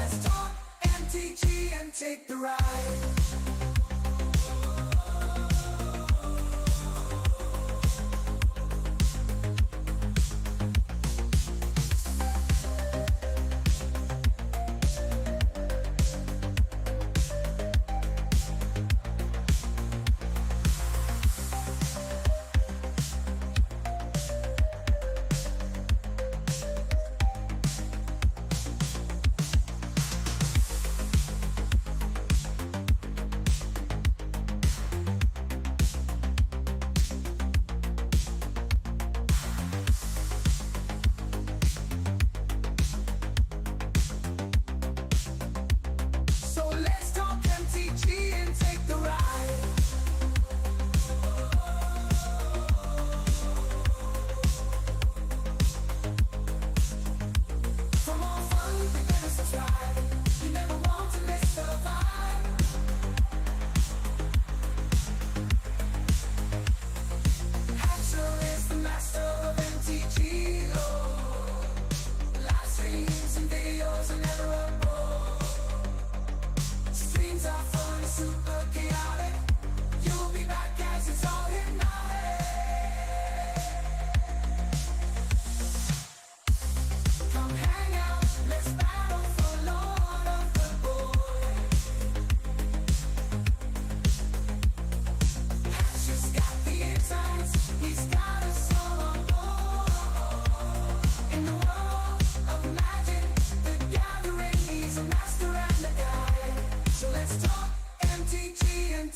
let's talk MTG and take the ride.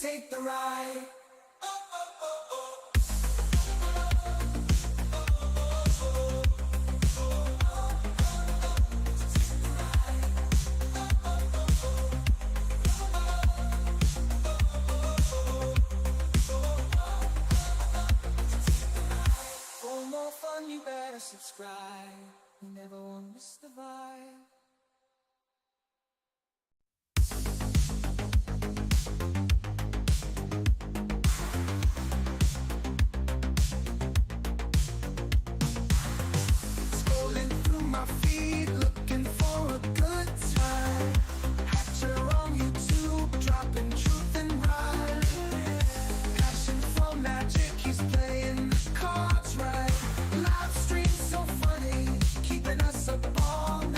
Take the ride. For more fun, you better subscribe. You never want to miss the vibe. Looking for a good time. Hatcher on YouTube, dropping truth and rhyme. Passion for magic, he's playing the cards right. Live stream so funny, keeping us up all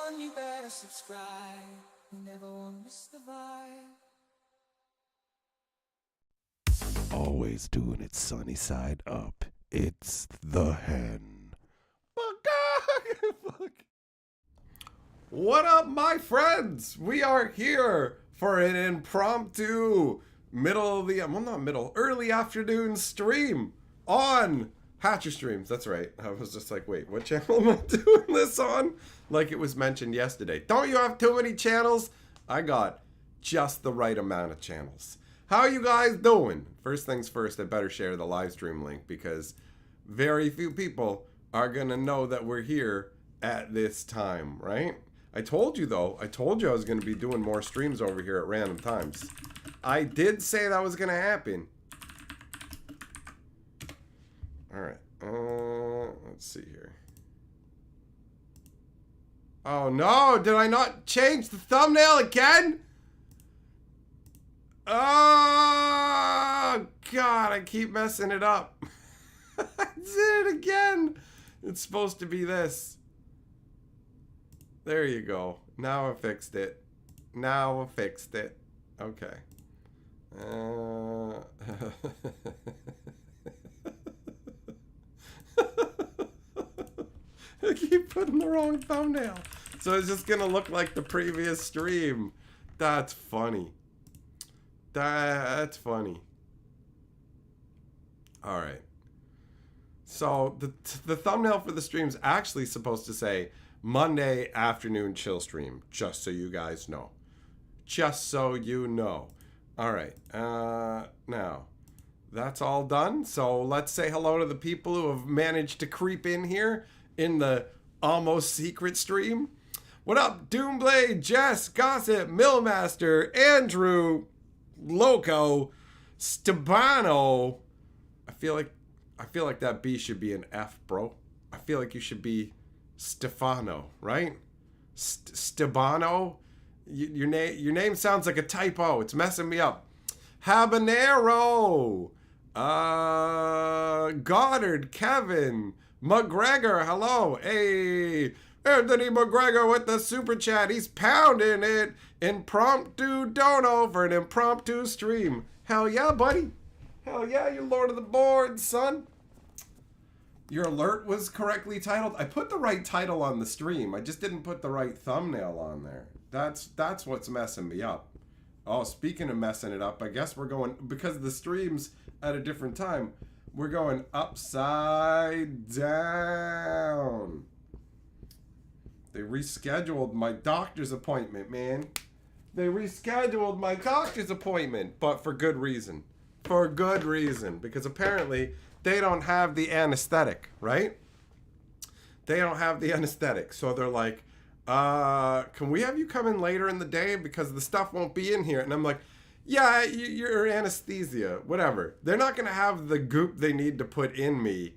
one, you better subscribe. You never want to miss the vibe. Always doing it sunny side up. It's the hen. Fuck. What up, my friends? We are here for an impromptu early afternoon stream on Hatcher Streams. That's right. I was just like, wait, what channel am I doing this on? Like it was mentioned yesterday. Don't you have too many channels? I got just the right amount of channels. How are you guys doing? First things first, I better share the live stream link because very few people are gonna know that we're here at this time, right? I told you though, I was gonna be doing more streams over here at random times. I did say that was gonna happen. Alright, let's see here. Oh no, did I not change the thumbnail again? Oh God, I keep messing it up. I did it again. It's supposed to be this. There you go. Now I fixed it. Okay. I keep putting the wrong thumbnail. So it's just gonna look like the previous stream. That's funny. That's funny. All right. So the thumbnail for the stream is actually supposed to say Monday afternoon chill stream, just so you guys know. Just so you know. All right. Now, that's all done. So let's say hello to the people who have managed to creep in here in the almost secret stream. What up, Doomblade, Jess, Gossip, Millmaster, Andrew, Loco, Stabano. I feel like that B should be an F, bro. I feel like you should be Stefano, right? Stabano. Your name sounds like a typo. It's messing me up. Habanero. Goddard, Kevin, McGregor. Hello, hey. Anthony McGregor with the super chat. He's pounding it. Impromptu dono for an impromptu stream. Hell yeah, buddy. Hell yeah, you're Lord of the Board, son. Your alert was correctly titled. I put the right title on the stream. I just didn't put the right thumbnail on there. That's what's messing me up. Oh, speaking of messing it up, I guess we're going, because the stream's at a different time, we're going upside down. They rescheduled my doctor's appointment, man. They rescheduled my doctor's appointment, but for good reason. For good reason, because apparently they don't have the anesthetic, right? They don't have the anesthetic, so they're like, can we have you come in later in the day because the stuff won't be in here? And I'm like, yeah, your anesthesia, whatever. They're not going to have the goop they need to put in me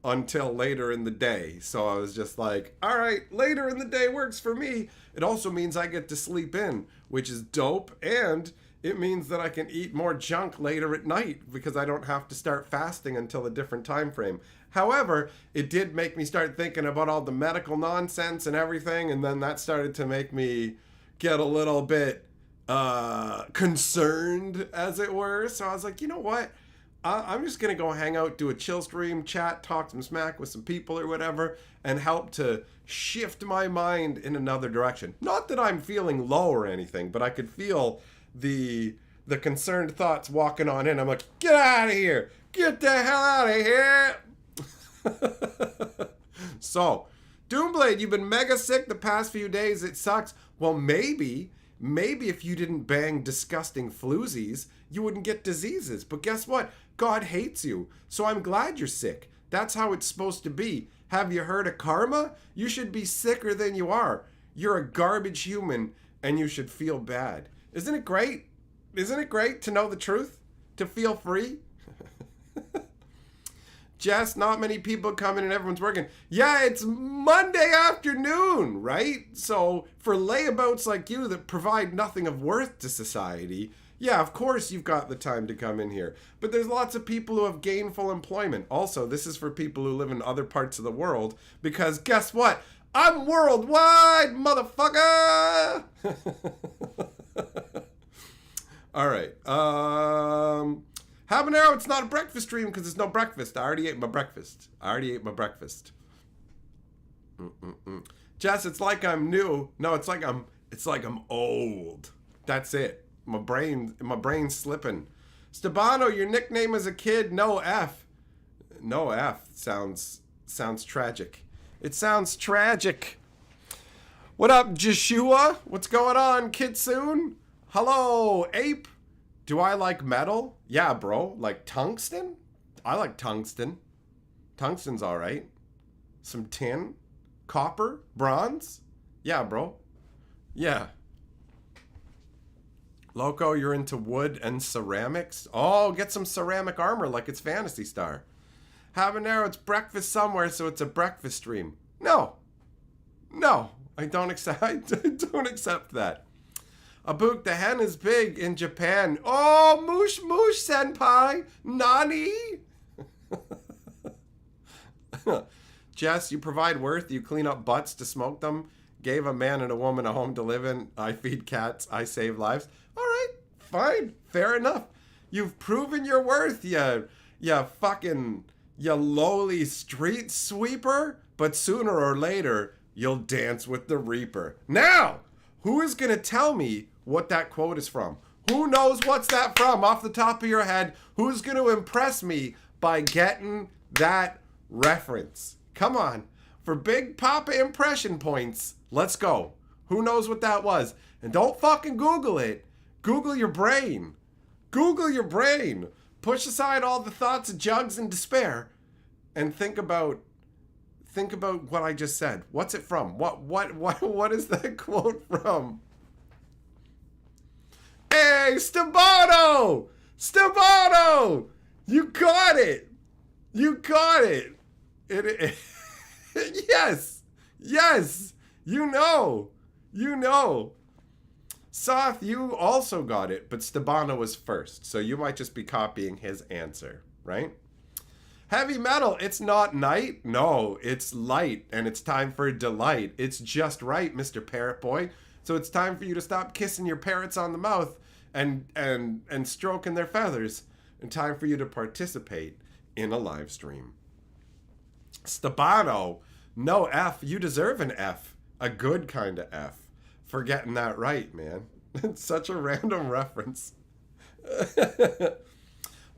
until later in the day. So I was just like, all right, later in the day works for me. It also means I get to sleep in, which is dope. And it means that I can eat more junk later at night because I don't have to start fasting until a different time frame. However, it did make me start thinking about all the medical nonsense and everything. And then that started to make me get a little bit concerned, as it were. So I was like, you know what? I'm just going to go hang out, do a chill stream, chat, talk some smack with some people or whatever, and help to shift my mind in another direction. Not that I'm feeling low or anything, but I could feel the concerned thoughts walking on in. I'm like, get out of here. Get the hell out of here. So, Doomblade, you've been mega sick the past few days. It sucks. Well, maybe if you didn't bang disgusting floozies, you wouldn't get diseases. But guess what? God hates you. So I'm glad you're sick. That's how it's supposed to be. Have you heard of karma? You should be sicker than you are. You're a garbage human and you should feel bad. Isn't it great? Isn't it great to know the truth? To feel free? Jess, not many people coming and everyone's working. Yeah, it's Monday afternoon, right? So for layabouts like you that provide nothing of worth to society, yeah, of course you've got the time to come in here. But there's lots of people who have gainful employment. Also, this is for people who live in other parts of the world because guess what? I'm worldwide, motherfucker. All right. Habanero, it's not a breakfast stream because there's no breakfast. I already ate my breakfast. Jess, it's like I'm new. No, it's like I'm old. That's it. My brain's slipping. Stabano, your nickname as a kid, no F. No F sounds tragic. It sounds tragic. What up, Joshua? What's going on, Kitsune? Hello, Ape. Do I like metal? Yeah, bro. Like tungsten? I like tungsten. Tungsten's all right. Some tin? Copper? Bronze? Yeah, bro. Yeah. Loco, you're into wood and ceramics? Oh, get some ceramic armor like it's Phantasy Star. Habanero, it's breakfast somewhere, so it's a breakfast stream. No, I don't accept that. Abuk, the hen is big in Japan. Oh, moosh senpai, nani? Jess, you provide worth. You clean up butts to smoke them. Gave a man and a woman a home to live in. I feed cats. I save lives. All right, fine, fair enough. You've proven your worth, you lowly street sweeper. But sooner or later, you'll dance with the Reaper. Now, who is going to tell me what that quote is from? Who knows what's that from off the top of your head? Who's going to impress me by getting that reference? Come on. For Big Papa impression points, let's go. Who knows what that was? And don't fucking Google it. Google your brain. Google your brain. Push aside all the thoughts of jugs and despair and think about what I just said. What's it from? What is that quote from? Hey, Stabano! Stabano! You got it! You got it! Yes! Yes! You know! Soth, you also got it, but Stabano was first, so you might just be copying his answer, right? Heavy metal, it's not night. No, it's light, and it's time for delight. It's just right, Mr. Parrot Boy. So it's time for you to stop kissing your parrots on the mouth and stroking their feathers. And time for you to participate in a live stream. Stabano, no F. You deserve an F. A good kind of F. For getting that right, man. It's such a random reference.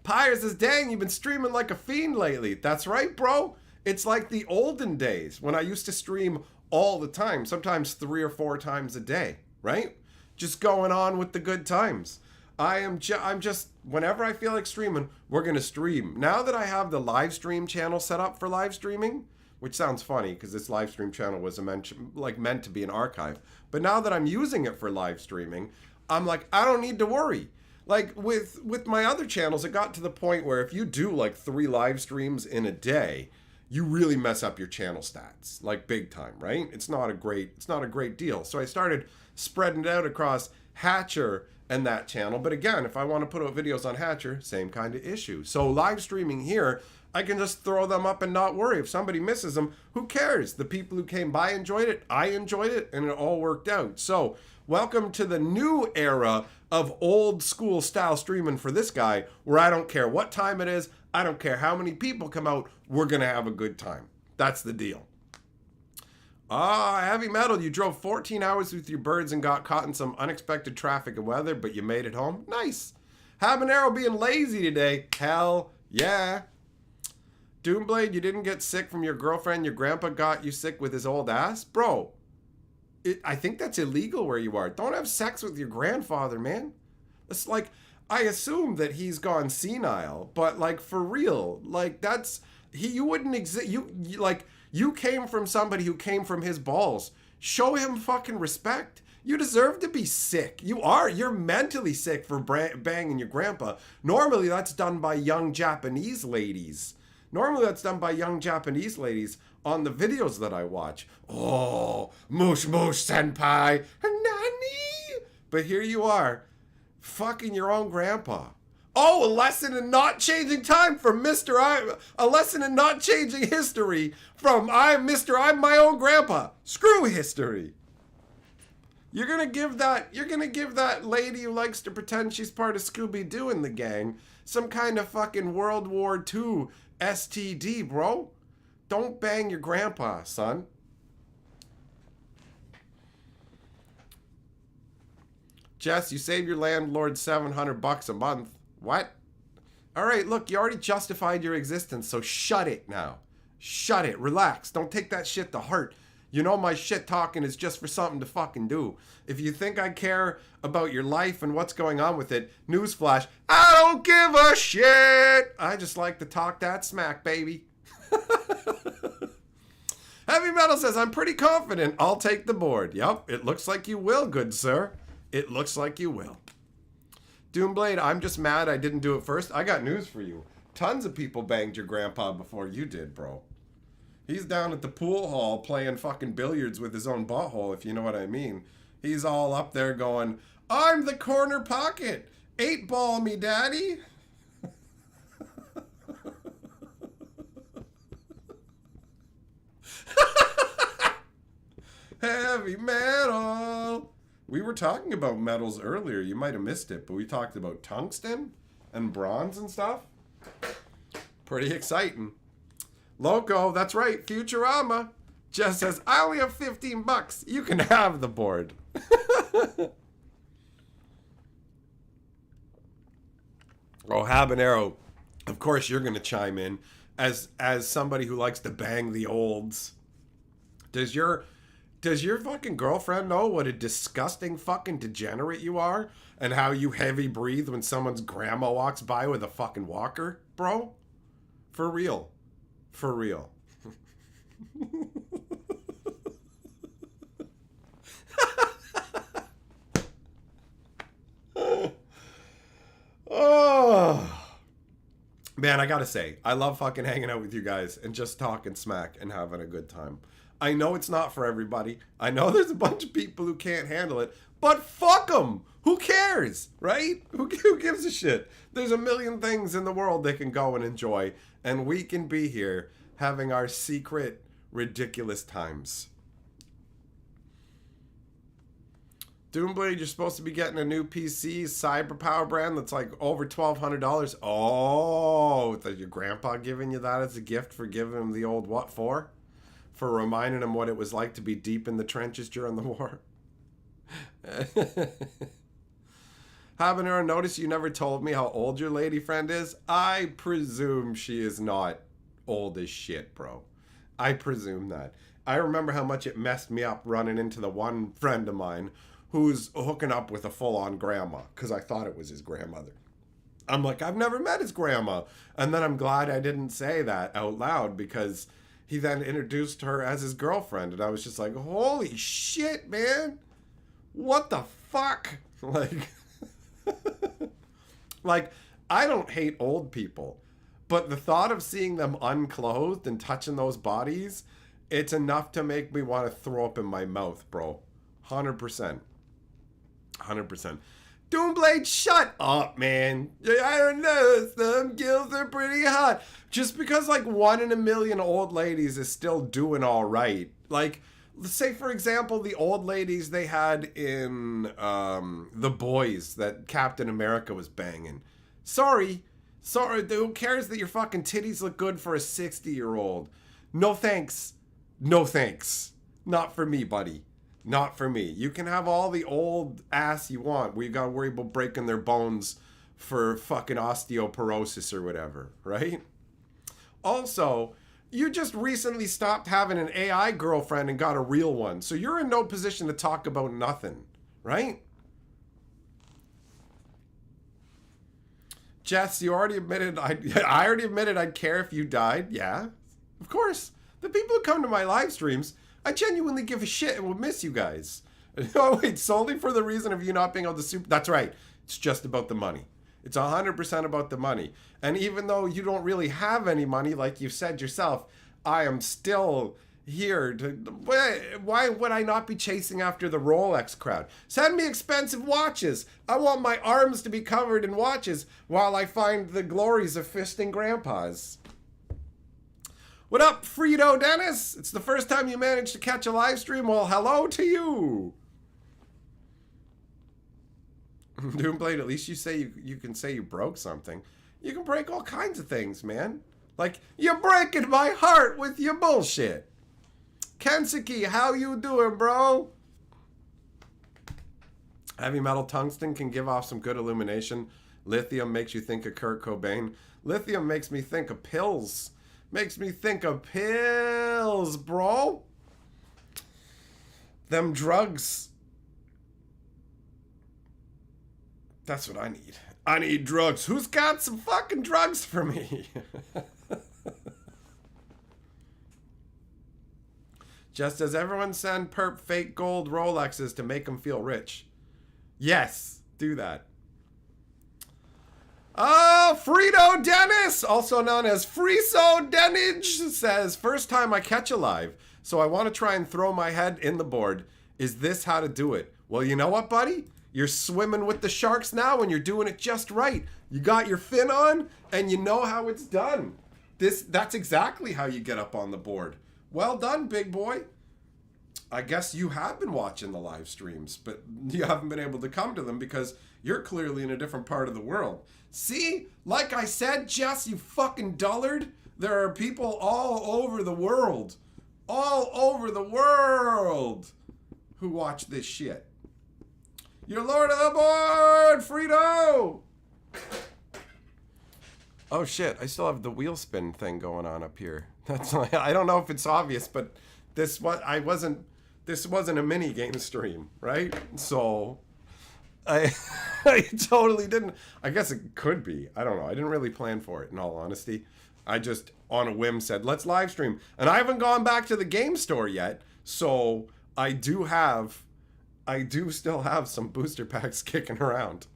Pyre says, dang, you've been streaming like a fiend lately. That's right, bro. It's like the olden days when I used to stream all the time, sometimes 3 or 4 times a day, right? Just going on with the good times. I'm just, whenever I feel like streaming, we're going to stream. Now that I have the live stream channel set up for live streaming, which sounds funny because this live stream channel was meant to be an archive. But now that I'm using it for live streaming, I'm like, I don't need to worry. Like with my other channels, it got to the point where if you do like 3 live streams in a day, you really mess up your channel stats, like big time, right? It's not a great deal. So I started spreading it out across Hatcher and that channel. But again, if I want to put out videos on Hatcher, same kind of issue. So live streaming here, I can just throw them up and not worry. If somebody misses them, who cares? The people who came by enjoyed it, I enjoyed it, and it all worked out. So welcome to the new era of old school style streaming for this guy, where I don't care what time it is, I don't care how many people come out, we're gonna have a good time. That's the deal. Heavy metal, you drove 14 hours with your birds and got caught in some unexpected traffic and weather, but you made it home. Nice. Habanero being lazy today. Hell yeah. Doomblade, you didn't get sick from your girlfriend. Your grandpa got you sick with his old ass? Bro, I think that's illegal where you are. Don't have sex with your grandfather, man. It's like, I assume that he's gone senile, but like for real, like that's, you wouldn't exist. You came from somebody who came from his balls. Show him fucking respect. You deserve to be sick. You're mentally sick for banging your grandpa. Normally that's done by young Japanese ladies. On the videos that I watch. Oh, moosh senpai. Nani? But here you are, fucking your own grandpa. Oh, a lesson in not changing time from Mr. A lesson in not changing history from I'm my own grandpa. Screw history. You're gonna give that lady who likes to pretend she's part of Scooby-Doo in the gang some kind of fucking World War II STD, bro. Don't bang your grandpa, son. Jess, you save your landlord $700 a month. What? All right, look, you already justified your existence, so shut it now. Shut it. Relax. Don't take that shit to heart. You know my shit talking is just for something to fucking do. If you think I care about your life and what's going on with it, newsflash, I don't give a shit. I just like to talk that smack, baby. Heavy Metal says, I'm pretty confident I'll take the board. Yup, it looks like you will, good sir. It looks like you will. Doomblade, I'm just mad I didn't do it first. I got news for you. Tons of people banged your grandpa before you did, bro. He's down at the pool hall playing fucking billiards with his own butthole, if you know what I mean. He's all up there going, I'm the corner pocket. 8-ball me, daddy. Heavy Metal. We were talking about metals earlier. You might have missed it, but we talked about tungsten and bronze and stuff. Pretty exciting. Loco, that's right, Futurama. Jess says, I only have $15. You can have the board. Oh, Habanero, of course you're going to chime in as somebody who likes to bang the olds. Does your fucking girlfriend know what a disgusting fucking degenerate you are? And how you heavy breathe when someone's grandma walks by with a fucking walker, bro? For real. For real. Oh. Man, I gotta say, I love fucking hanging out with you guys and just talking smack and having a good time. I know it's not for everybody. I know there's a bunch of people who can't handle it, but fuck them. Who cares, right? Who gives a shit? There's a million things in the world they can go and enjoy, and we can be here having our secret, ridiculous times. Doomblade, you're supposed to be getting a new PC, Cyber Power brand that's like over $1,200. Oh, that your grandpa giving you that as a gift for giving him the old what for? For reminding him what it was like to be deep in the trenches during the war. Habanero, notice you never told me how old your lady friend is. I presume she is not old as shit, bro. I presume that. I remember how much it messed me up running into the one friend of mine who's hooking up with a full-on grandma because I thought it was his grandmother. I'm like, I've never met his grandma. And then I'm glad I didn't say that out loud because he then introduced her as his girlfriend. And I was just like, holy shit, man. What the fuck? Like, I don't hate old people. But the thought of seeing them unclothed and touching those bodies, it's enough to make me want to throw up in my mouth, bro. 100%. 100%. Doomblade, shut up, man. I don't know. Some gills are pretty hot. Just because, like, 1 in a million old ladies is still doing all right. Like, let's say, for example, the old ladies they had in The Boys that Captain America was banging. Sorry, who cares that your fucking titties look good for a 60-year-old? No thanks. No thanks. Not for me, buddy. Not for me. You can have all the old ass you want. We gotta worry about breaking their bones for fucking osteoporosis or whatever, right? Also, you just recently stopped having an AI girlfriend and got a real one. So you're in no position to talk about nothing, right? Jess, you already admitted I already admitted I'd care if you died. Yeah, of course. The people who come to my live streams, I genuinely give a shit and will miss you guys. Oh, wait, solely for the reason of you not being able to super... That's right. It's just about the money. It's 100% about the money. And even though you don't really have any money, like you said yourself, I am still here. Why would I not be chasing after the Rolex crowd? Send me expensive watches. I want my arms to be covered in watches while I find the glories of fisting grandpas. What up, Frito Dennis? It's the first time you managed to catch a live stream. Well, hello to you. Doomblade, at least you say you can say you broke something. You can break all kinds of things, man. Like, you're breaking my heart with your bullshit. Kensuke, how you doing, bro? Heavy metal tungsten can give off some good illumination. Lithium makes you think of Kurt Cobain. Lithium makes me think of pills. Makes me think of pills, bro. Them drugs. That's what I need. I need drugs. Who's got some fucking drugs for me? Just as everyone send perp fake gold Rolexes to make them feel rich. Yes, do that. Oh, Frito Dennis, also known as Friso Denage, says, first time I catch a live, so I want to try and throw my head in the board. Is this how to do it? Well, you know what, buddy? You're swimming with the sharks now and you're doing it just right. You got your fin on and you know how it's done. That's exactly how you get up on the board. Well done, big boy. I guess you have been watching the live streams, but you haven't been able to come to them because you're clearly in a different part of the world. See, like I said, Jess, you fucking dullard, there are people all over the world who watch this shit. You're Lord of the board, Frito! Oh shit, I still have the wheel spin thing going on up here. That's like, I don't know if it's obvious, but this wasn't a mini game stream, right? So I totally didn't. I guess it could be. I don't know. I didn't really plan for it, in all honesty. I just on a whim said, let's live stream. And I haven't gone back to the game store yet, so I do still have some booster packs kicking around.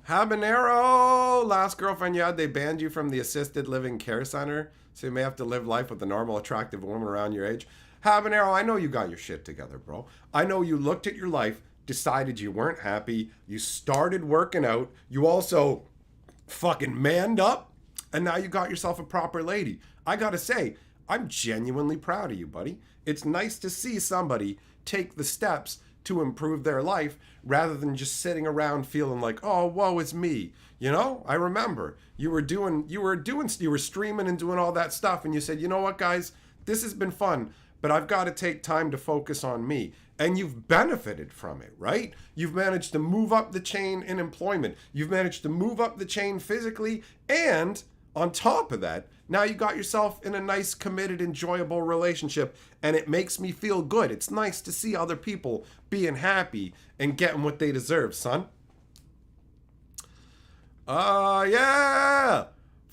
Habanero, last girlfriend you had, they banned you from the assisted living care center, so you may have to live life with a normal, attractive woman around your age. Habanero, I know you got your shit together, bro. I know you looked at your life, decided you weren't happy, you started working out, you also fucking manned up, and now you got yourself a proper lady. I gotta say, I'm genuinely proud of you, buddy. It's nice to see somebody take the steps to improve their life rather than just sitting around feeling like, oh, woe is me. You know, I remember you were streaming and doing all that stuff, and you said, you know what, guys, this has been fun, but I've got to take time to focus on me. And you've benefited from it, right? You've managed to move up the chain in employment. You've managed to move up the chain physically, and on top of that, now you got yourself in a nice, committed, enjoyable relationship, and it makes me feel good. It's nice to see other people being happy and getting what they deserve, son. Yeah!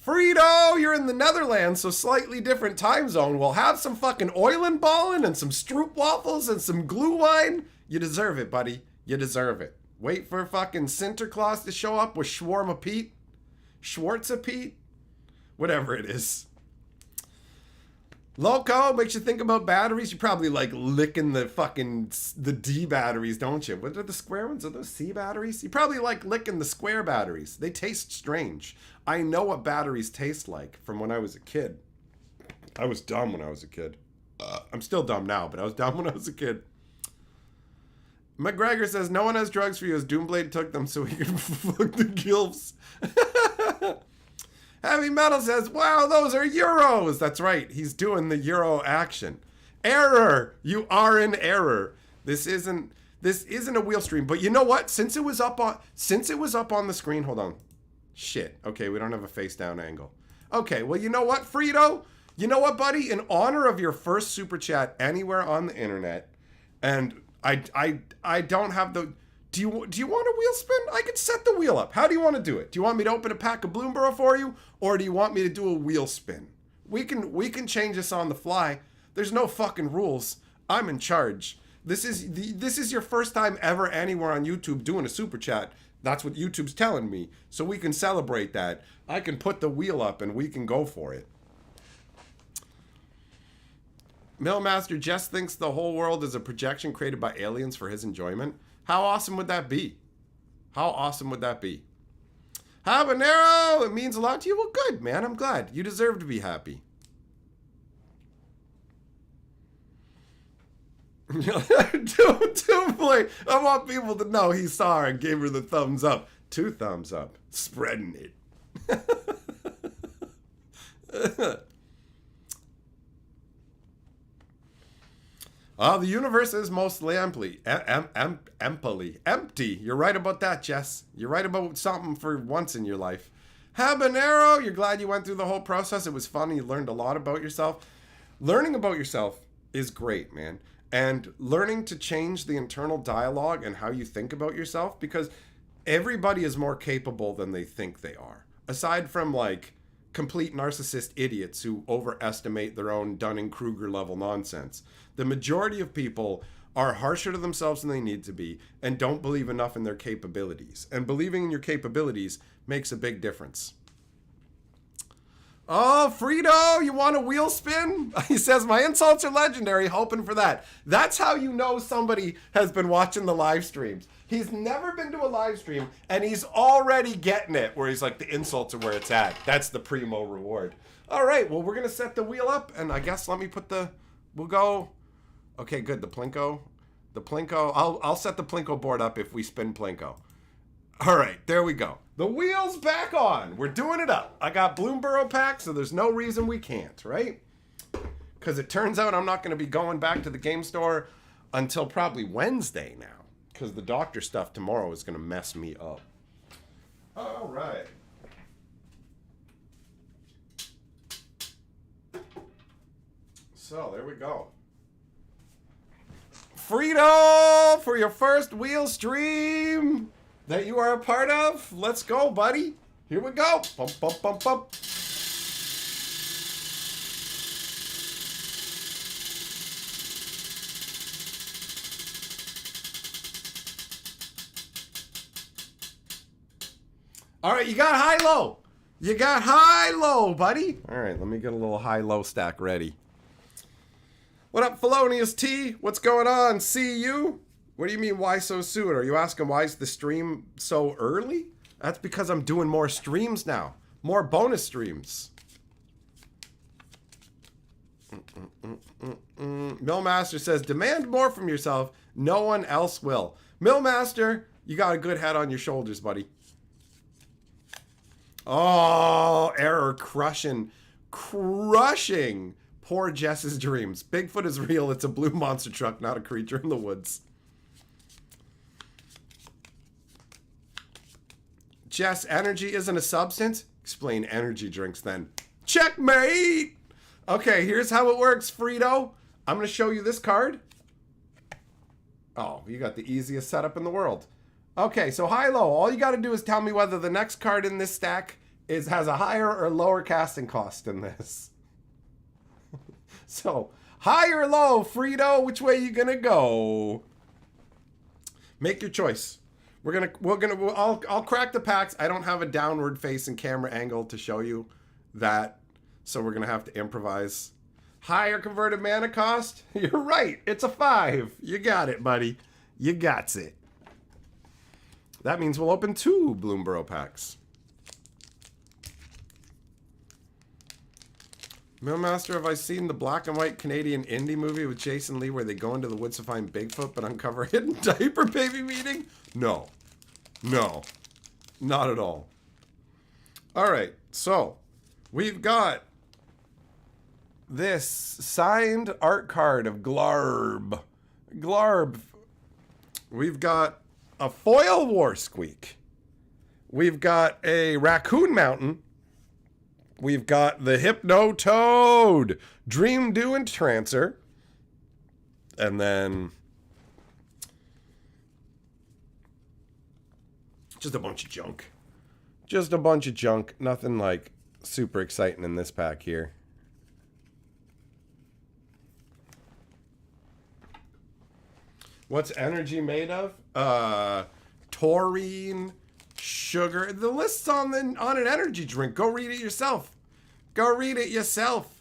Frito, you're in the Netherlands, so slightly different time zone. We'll have some fucking oilin' ballin' and some stroop waffles and some glue wine. You deserve it, buddy. You deserve it. Wait for fucking Sinterklaas to show up with Shawarma Pete. Schwarza Pete. Whatever it is. Loco makes you think about batteries. You probably like licking the D batteries, don't you? What are the square ones? Are those C batteries? You probably like licking the square batteries. They taste strange. I know what batteries taste like from when I was a kid. I was dumb when I was a kid. I'm still dumb now, but I was dumb when I was a kid. McGregor says, no one has drugs for you as Doomblade took them so he could fuck the gilfs. Heavy Metal says, wow, those are euros. That's right. He's doing the euro action. Error. You are in error. This isn't a wheel stream. But you know what? Since it was up on the screen, hold on. Shit. Okay, we don't have a face down angle. Okay, well, you know what, Frito? You know what, buddy? In honor of your first super chat anywhere on the internet, and I don't have the... Do you want a wheel spin? I can set the wheel up. How do you want to do it? Do you want me to open a pack of bloomburrow for you? Or do you want me to do a wheel spin? We can change this on the fly. There's no fucking rules. I'm in charge. This is your first time ever anywhere on YouTube doing a super chat. That's what YouTube's telling me. So we can celebrate that. I can put the wheel up and we can go for it. Millmaster just thinks the whole world is a projection created by aliens for his enjoyment. How awesome would that be? How awesome would that be? Habanero, it means a lot to you. Well, good, man. I'm glad. You deserve to be happy. Two play. I want people to know he saw her and gave her the thumbs up. 2 thumbs up. Spreading it. The universe is mostly empty. Empty. You're right about that, Jess. You're right about something for once in your life. Habanero, you're glad you went through the whole process. It was fun. You learned a lot about yourself. Learning about yourself is great, man. And learning to change the internal dialogue and how you think about yourself, because everybody is more capable than they think they are. Aside from like complete narcissist idiots who overestimate their own Dunning-Kruger level nonsense. The majority of people are harsher to themselves than they need to be and don't believe enough in their capabilities. And believing in your capabilities makes a big difference. Oh, Frito, you want a wheel spin? He says, my insults are legendary, hoping for that. That's how you know somebody has been watching the live streams. He's never been to a live stream, and he's already getting it, where he's like, the insults are where it's at. That's the primo reward. All right, well, we're going to set the wheel up, and I guess let me put we'll go. Okay, good, the Plinko. I'll set the Plinko board up if we spin Plinko. All right, there we go. The wheel's back on. We're doing it up. I got bloomburrow pack, so there's no reason we can't, right? Because it turns out I'm not going to be going back to the game store until probably Wednesday now. Because the doctor stuff tomorrow is going to mess me up. All right. So, there we go. Frito for your first wheel stream that you are a part of. Let's go, buddy. Here we go. Bump, bump, bump, bump. All right, you got high-low. You got high-low, buddy. All right, let me get a little high-low stack ready. What up, Felonious T? What's going on? See you? What do you mean, why so soon? Are you asking why is the stream so early? That's because I'm doing more streams now. More bonus streams. Millmaster says, demand more from yourself. No one else will. Millmaster, you got a good head on your shoulders, buddy. Oh, error crushing. Poor Jess's dreams. Bigfoot is real. It's a blue monster truck, not a creature in the woods. Jess, energy isn't a substance? Explain energy drinks then. Checkmate! Okay, here's how it works, Frito. I'm going to show you this card. Oh, you got the easiest setup in the world. Okay, so high-low. All you got to do is tell me whether the next card in this stack has a higher or lower casting cost than this. So, high or low, Frito, which way you gonna go? Make your choice. I'll crack the packs. I don't have a downward facing camera angle to show you that, so we're gonna have to improvise. Higher converted mana cost? You're right, it's a 5. You got it, buddy. You got it. That means we'll open 2 bloomburrow packs. Millmaster, have I seen the black and white Canadian indie movie with Jason Lee where they go into the woods to find Bigfoot but uncover a hidden diaper baby meeting? No. No. Not at all. Alright, so we've got this signed art card of Glarb. Glarb. We've got a foil war squeak. We've got a raccoon mountain. We've got the Hypno Toad, Dream Do and Trancer. And then just a bunch of junk. Just a bunch of junk. Nothing like super exciting in this pack here. What's energy made of? Taurine, sugar. The list's on an energy drink. Go read it yourself. Go read it yourself.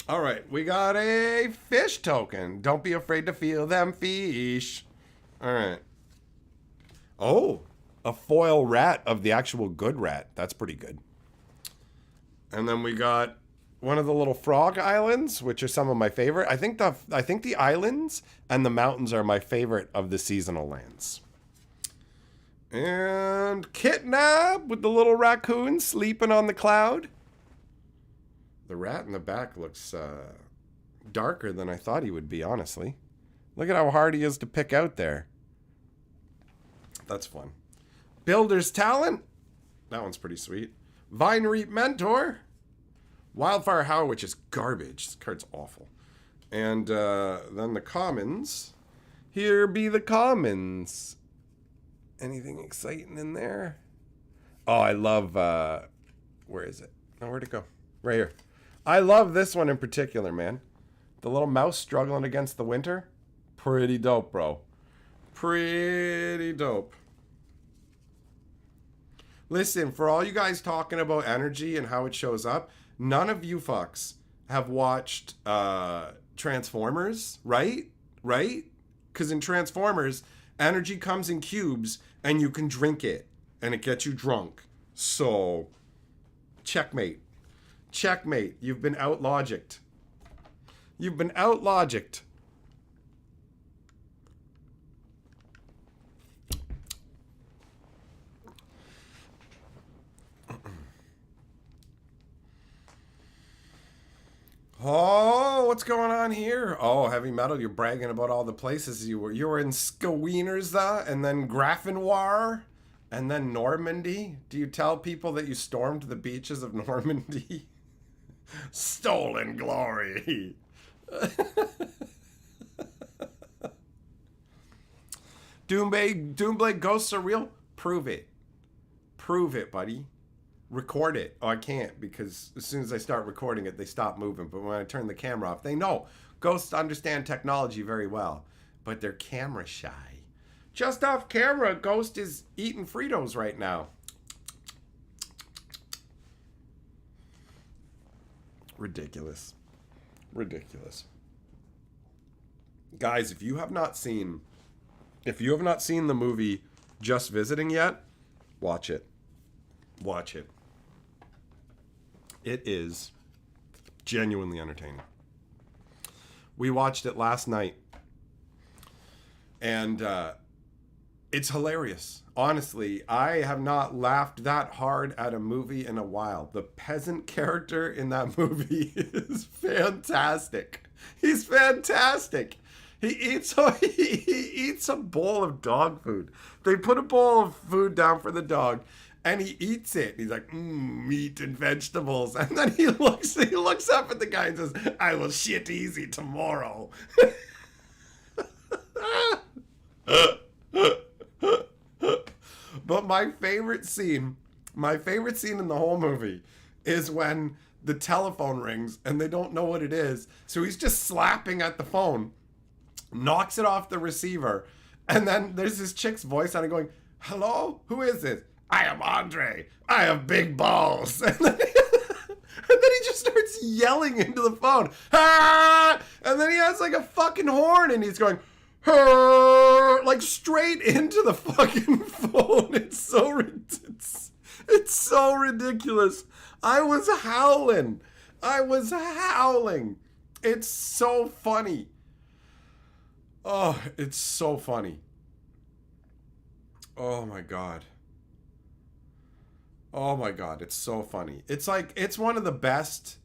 All right, we got a fish token. Don't be afraid to feel them fish. All right. Oh, a foil rat of the actual good rat. That's pretty good. And then we got one of the little frog islands, which are some of my favorite. I think the islands and the mountains are my favorite of the seasonal lands. And Kidnap with the little raccoon sleeping on the cloud. The rat in the back looks darker than I thought he would be, honestly. Look at how hard he is to pick out there. That's fun. Builder's Talent. That one's pretty sweet. Vine Reap Mentor. Wildfire Howl, which is garbage. This card's awful. And then the commons. Here be the commons. Anything exciting in there? Oh, I love... where is it? Oh, where'd it go? Right here. I love this one in particular, man. The little mouse struggling against the winter. Pretty dope, bro. Pretty dope. Listen, for all you guys talking about energy and how it shows up, none of you fucks have watched Transformers, right? Right? Because in Transformers, energy comes in cubes and you can drink it and it gets you drunk. So, checkmate. Checkmate. You've been out-logicked. You've been out-logicked. Oh, what's going on here? Oh, heavy metal. You're bragging about all the places you were. You were in Skaweenerza, and then Grafenwar, and then Normandy. Do you tell people that you stormed the beaches of Normandy? Stolen glory. Doomblade ghosts are real? Prove it. Prove it, buddy. Record it. Oh, I can't, because as soon as I start recording it, they stop moving. But when I turn the camera off, they know. Ghosts understand technology very well, but they're camera shy. Just off camera, Ghost is eating Fritos right now. Ridiculous. Ridiculous. Guys, if you have not seen the movie Just Visiting yet, watch it. Watch it. It is genuinely entertaining. We watched it last night, and it's hilarious. Honestly, I have not laughed that hard at a movie in a while. The peasant character in that movie is fantastic. He's fantastic. He eats a bowl of dog food. They put a bowl of food down for the dog, and he eats it. He's like, meat and vegetables. And then he looks up at the guy and says, I will shit easy tomorrow. But my favorite scene in the whole movie is when the telephone rings and they don't know what it is. So he's just slapping at the phone, knocks it off the receiver, and then there's this chick's voice on it going, hello? Who is this? I am Andre. I have big balls. And then he just starts yelling into the phone. Ah! And then he has like a fucking horn and he's going, like straight into the fucking phone. It's so ridiculous. I was howling. It's so funny. Oh, it's so funny. Oh my god. Oh my god, it's so funny. It's like it's one of the best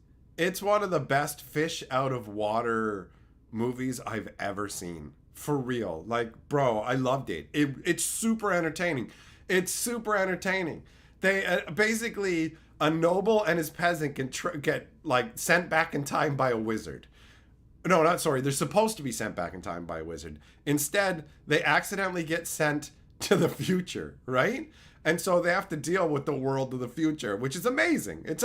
fish out of water movies I've ever seen. For real. Like, bro, I loved it. It's super entertaining. They basically, a noble and his peasant can get like sent back in time by a wizard. No, not sorry. They're supposed to be sent back in time by a wizard. Instead, they accidentally get sent to the future, right? And so they have to deal with the world of the future, which is amazing. It's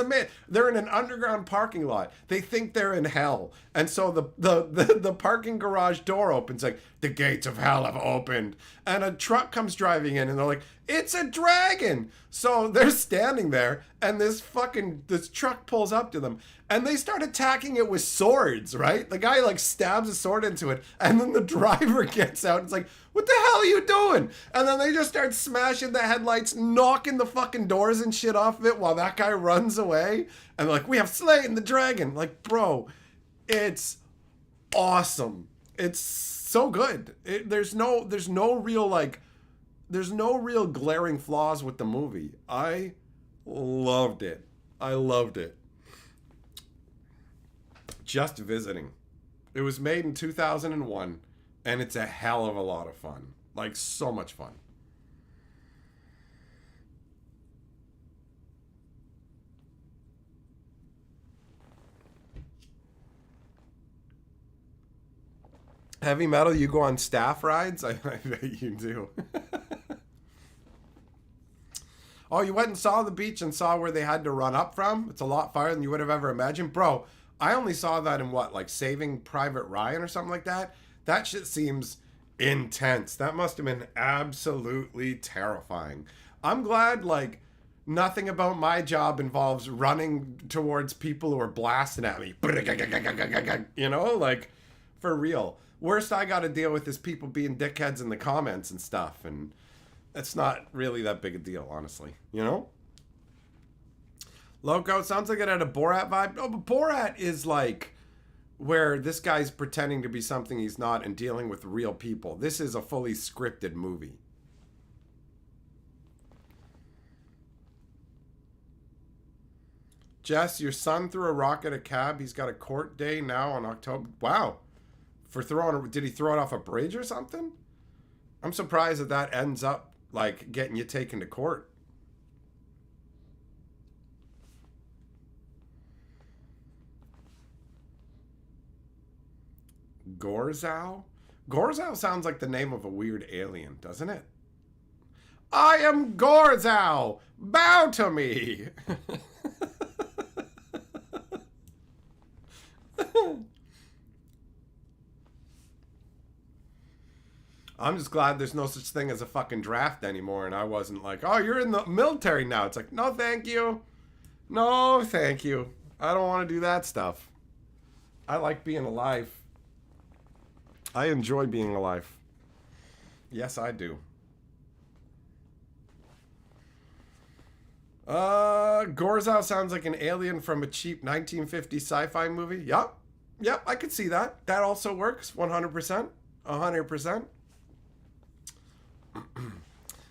they're in an underground parking lot. They think they're in hell. And so the parking garage door opens, like, the gates of hell have opened. And a truck comes driving in and they're like, it's a dragon. So they're standing there and this truck pulls up to them and they start attacking it with swords, right? The guy like stabs a sword into it and then the driver gets out. It's like, what the hell are you doing? And then they just start smashing the headlights, knocking the fucking doors and shit off of it while that guy runs away. And they're like, we have slain the dragon. Like, bro, it's awesome. It's so good. There's no real glaring flaws with the movie. I loved it. I loved it. Just visiting. It was made in 2001, and it's a hell of a lot of fun. Like, so much fun. Heavy metal, you go on staff rides? I bet you do. Oh, you went and saw the beach and saw where they had to run up from? It's a lot farther than you would have ever imagined. Bro, I only saw that in what, like Saving Private Ryan or something like that? That shit seems intense. That must have been absolutely terrifying. I'm glad, like, nothing about my job involves running towards people who are blasting at me. You know, like, for real. Worst I got to deal with is people being dickheads in the comments and stuff, and it's not really that big a deal, honestly. You know? Loco, sounds like it had a Borat vibe. No, but Borat is like where this guy's pretending to be something he's not and dealing with real people. This is a fully scripted movie. Jess, your son threw a rock at a cab. He's got a court day now on October. Wow. Did he throw it off a bridge or something? I'm surprised that ends up like getting you taken to court. Gorzow? Gorzow sounds like the name of a weird alien, doesn't it? I am Gorzow! Bow to me! I'm just glad there's no such thing as a fucking draft anymore, and I wasn't like, oh, you're in the military now. It's like, no, thank you. No, thank you. I don't want to do that stuff. I like being alive. I enjoy being alive. Yes, I do. Gorzow sounds like an alien from a cheap 1950s sci-fi movie. Yep. Yep, I could see that. That also works. 100%. 100%.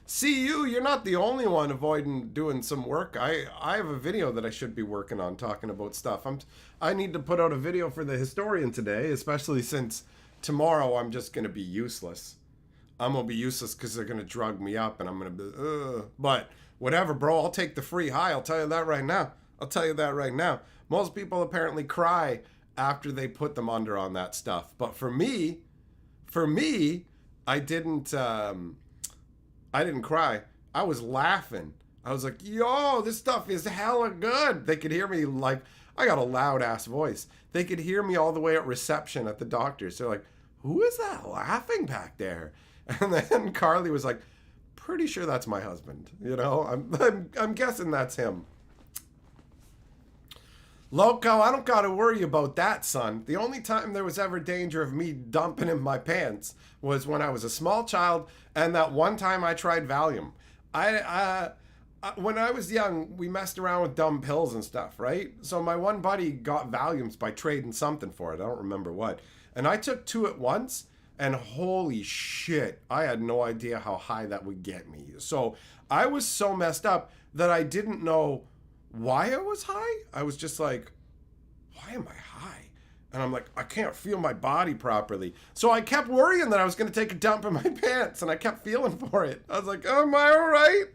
See you're not the only one avoiding doing some work. I have a video that I should be working on talking about stuff. I need to put out a video for the historian today, especially since tomorrow I'm just going to be useless. I'm going to be useless because they're going to drug me up and I'm going to be, But whatever, bro, I'll take the free high. I'll tell you that right now. I'll tell you that right now. Most people apparently cry after they put them under on that stuff. But for me, I didn't cry. I was laughing. I was like, yo, this stuff is hella good. They could hear me like, I got a loud ass voice. They could hear me all the way at reception at the doctor's. They're like, who is that laughing back there? And then Carly was like, pretty sure that's my husband. You know, I'm guessing that's him. Loco, I don't got to worry about that, son. The only time there was ever danger of me dumping in my pants was when I was a small child and that one time I tried Valium. When I was young, we messed around with dumb pills and stuff, right? So my one buddy got Valiums by trading something for it. I don't remember what. And I took 2 at once, and holy shit, I had no idea how high that would get me. So I was so messed up that I didn't know why I was high. I was just like, why am I high? And I'm like, I can't feel my body properly. So I kept worrying that I was going to take a dump in my pants, and I kept feeling for it. I was like, am I all right?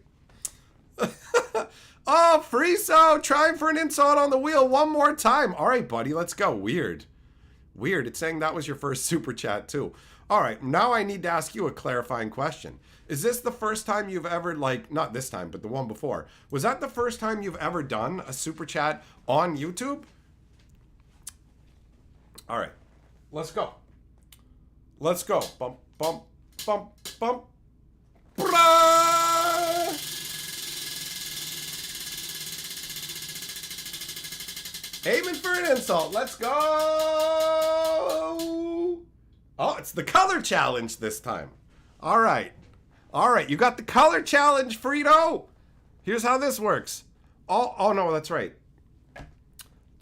Oh, Friso, trying for an insult on the wheel one more time. All right, buddy, let's go. Weird. It's saying that was your first super chat, too. All right, now I need to ask you a clarifying question. Is this the first time you've ever, like, not this time, but the one before, was that the first time you've ever done a super chat on YouTube? All right, let's go. Let's go. Bump, bump, bump, bump. Aiming for an insult. Let's go. Oh, it's the color challenge this time. All right. All right, you got the color challenge, Frito. Here's how this works. Oh no, that's right.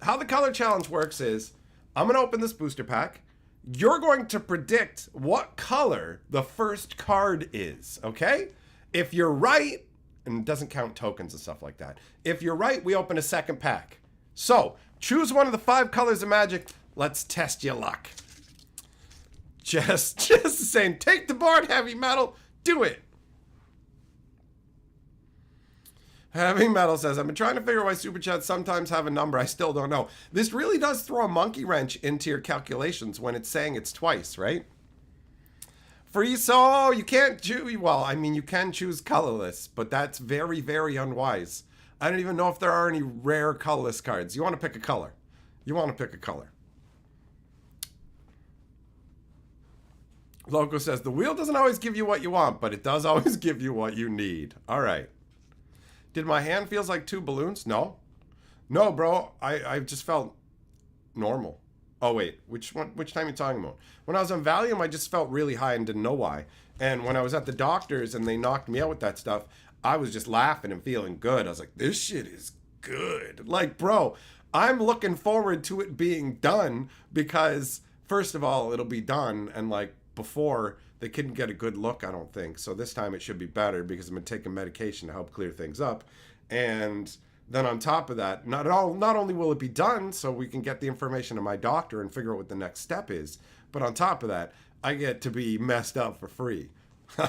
How the color challenge works is I'm going to open this booster pack. You're going to predict what color the first card is, okay? If you're right, and it doesn't count tokens and stuff like that. If you're right, we open a second pack. So, choose one of the 5 colors of magic. Let's test your luck. Just the same. Take the board, heavy metal. Do it. Heavy Metal says, I've been trying to figure out why super chats sometimes have a number. I still don't know. This really does throw a monkey wrench into your calculations when it's saying it's twice, right? Free soul, you can't choose. Well, I mean, you can choose colorless, but that's very, very unwise. I don't even know if there are any rare colorless cards. You want to pick a color. You want to pick a color. Loco says, the wheel doesn't always give you what you want, but it does always give you what you need. All right. Did my hand feels like 2 balloons? No. No, bro. I just felt normal. Oh, wait. Which time are you talking about? When I was on Valium, I just felt really high and didn't know why. And when I was at the doctor's and they knocked me out with that stuff, I was just laughing and feeling good. I was like, this shit is good. Like, bro, I'm looking forward to it being done because, first of all, it'll be done. And, like, before, they couldn't get a good look, I don't think. So this time it should be better because I've been taking medication to help clear things up. And then on top of that, not only will it be done so we can get the information to my doctor and figure out what the next step is, but on top of that, I get to be messed up for free. All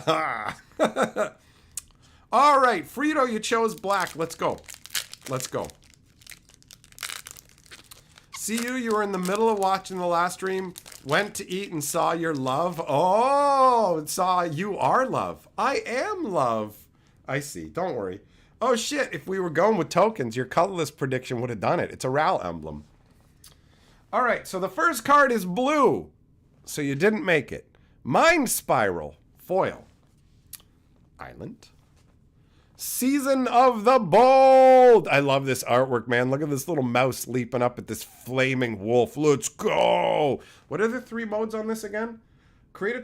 right, Frito, you chose black. Let's go. Let's go. See you were in the middle of watching the last stream, went to eat and saw your love. Oh, saw you are love. I am love. I see. Don't worry. Oh, shit. If we were going with tokens, your colorless prediction would have done it. It's a RAL emblem. All right. So the first card is blue. So you didn't make it. Mind Spiral. Foil. Island. Season of the Bold. I love this artwork, man. Look at this little mouse leaping up at this flaming wolf. Let's go. What are the 3 modes on this again? Create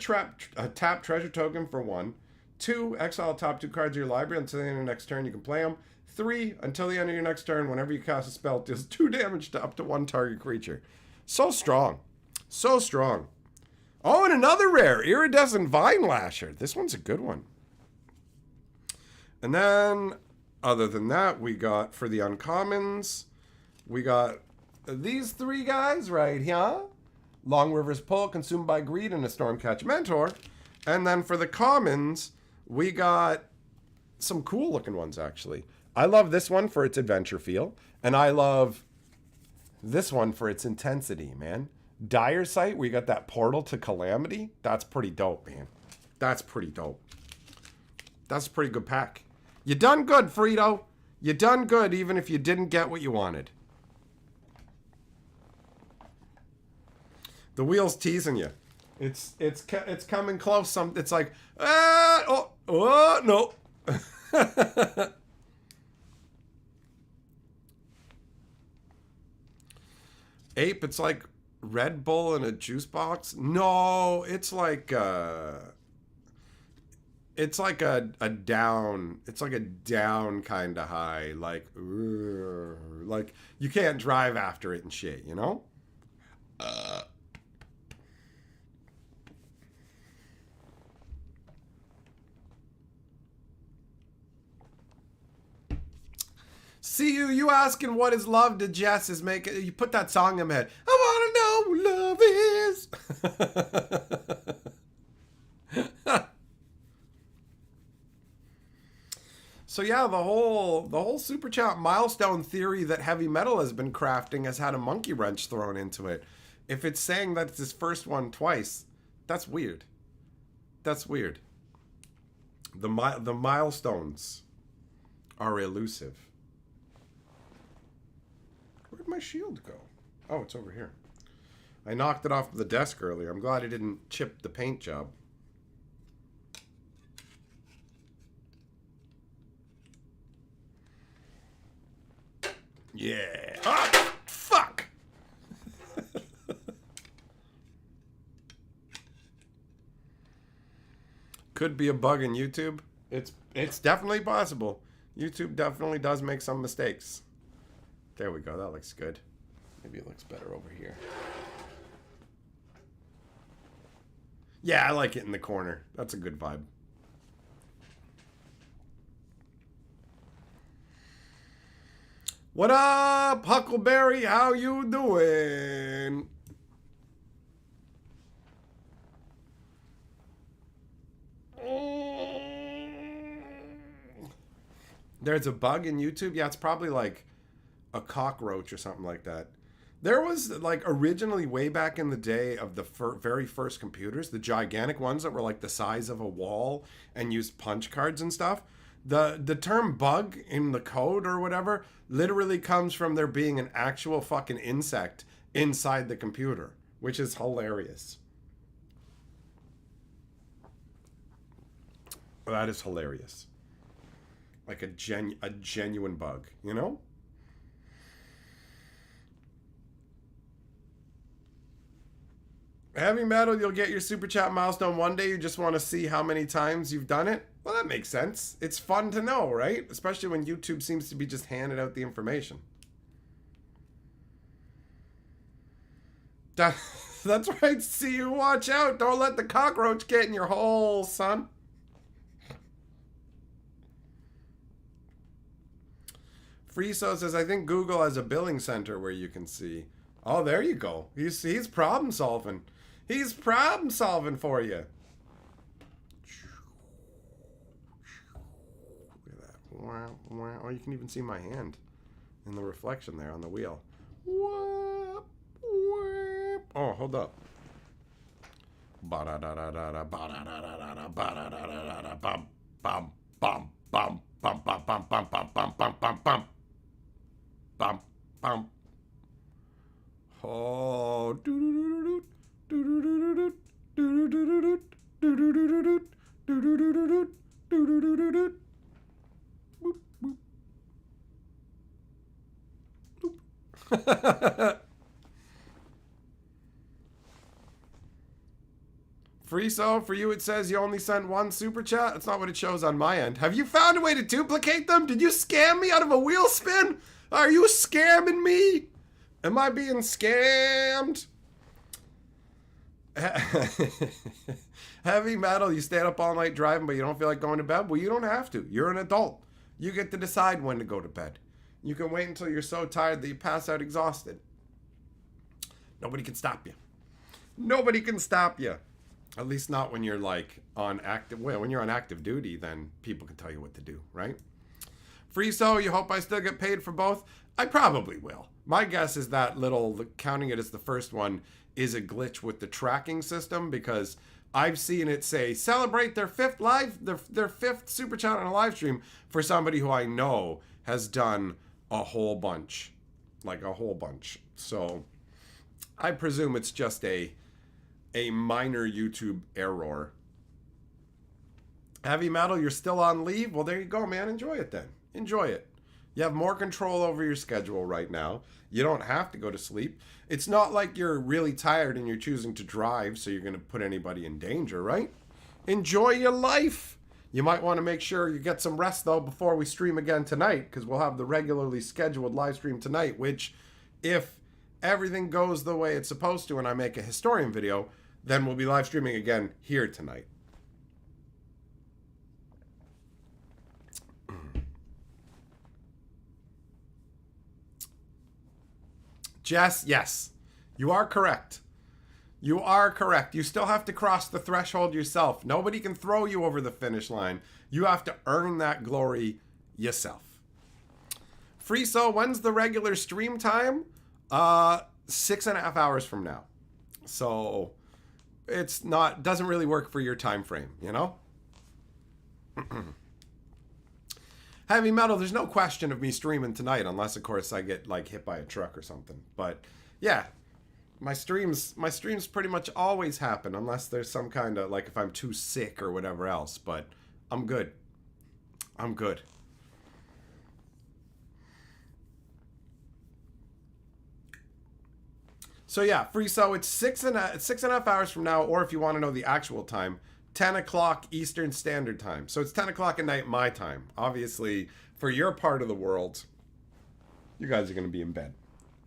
a tap treasure token for 1. 2, exile top 2 cards of your library until the end of your next turn. You can play them. 3, until the end of your next turn, whenever you cast a spell, it deals 2 damage to up to 1 target creature. So strong. So strong. Oh, and another rare. Iridescent Vine Lasher. This one's a good one. And then, other than that, we got, for the uncommons, we got these 3 guys right here. Long River's Pull, Consumed by Greed, and a Stormcatch Mentor. And then for the commons, we got some cool looking ones, actually. I love this one for its adventure feel. And I love this one for its intensity, man. Dire Sight, where you got that portal to Calamity. That's pretty dope, man. That's pretty dope. That's a pretty good pack. You done good, Frito. You done good, even if you didn't get what you wanted. The wheel's teasing you. It's coming close. It's like, no. Ape, it's like Red Bull in a juice box. No, it's like a down. It's like a down kind of high. Like you can't drive after it and shit, you know? See you asking what is love to Jess is making. You put that song in my head. I wanna know what love is. So yeah, the whole super chat milestone theory that Heavy Metal has been crafting has had a monkey wrench thrown into it. If it's saying that it's his first one twice, That's weird. That's weird. The milestones are elusive. Where'd my shield go? Oh, it's over here. I knocked it off the desk earlier. I'm glad I didn't chip the paint job. Yeah. Ah, fuck! Could be a bug in YouTube. It's definitely possible. YouTube definitely does make some mistakes. There we go. That looks good. Maybe it looks better over here. Yeah, I like it in the corner. That's a good vibe. What up, Huckleberry? How you doing? There's a bug in YouTube? Yeah, it's probably like a cockroach or something like that. There was, like, originally way back in the day of the very first computers, the gigantic ones that were like the size of a wall and used punch cards and stuff. The term bug in the code or whatever literally comes from there being an actual fucking insect inside the computer, which is hilarious. That is hilarious. Like a genuine bug, you know? Heavy Metal, you'll get your super chat milestone one day. You just want to see how many times you've done it. Well, that makes sense. It's fun to know, right? Especially when YouTube seems to be just handing out the information. That's right. See you. Watch out. Don't let the cockroach get in your hole, son. Friso says, I think Google has a billing center where you can see. Oh, there you go. He's problem solving. He's problem solving for you. Look at that. Oh, you can even see my hand in the reflection there on the wheel. Oh, hold up. Oh, Friso, for you it says you only sent one super chat. That's not what it shows on my end. Have you found a way to duplicate them? Did you scam me out of a wheel spin? Are you scamming me? Am I being scammed? Heavy Metal, you stayed up all night driving, but you don't feel like going to bed? Well, you don't have to. You're an adult. You get to decide when to go to bed. You can wait until you're so tired that you pass out exhausted. Nobody can stop you. Nobody can stop you. At least not when you're like on active. Well, when you're on active duty, then people can tell you what to do, right? Friso, you hope I still get paid for both? I probably will. My guess is that counting it as the first one is a glitch with the tracking system, because I've seen it say celebrate their fifth super chat on a live stream for somebody who I know has done a whole bunch, like a whole bunch. So I presume it's just a minor YouTube error. Heavy Metal, you're still on leave? Well, there you go, man. Enjoy it then. Enjoy it. You have more control over your schedule right now. You don't have to go to sleep. It's not like you're really tired and you're choosing to drive, so you're going to put anybody in danger, right? Enjoy your life. You might want to make sure you get some rest, though, before we stream again tonight, because we'll have the regularly scheduled live stream tonight, which, if everything goes the way it's supposed to and I make a historian video, then we'll be live streaming again here tonight. Jess, yes, you are correct. You are correct. You still have to cross the threshold yourself. Nobody can throw you over the finish line. You have to earn that glory yourself. Friso, when's the regular stream time? 6.5 hours from now. So it's not, doesn't really work for your time frame, you know? Heavy metal, there's no question of me streaming tonight, unless of course I get like hit by a truck or something. But yeah, my streams pretty much always happen unless there's some kind of, like, if I'm too sick or whatever else. But I'm good. I'm good. So yeah, free. So it's 6.5 hours from now, or if you want to know the actual time, 10 o'clock Eastern Standard Time. So it's 10 o'clock at night my time. Obviously, for your part of the world, you guys are going to be in bed.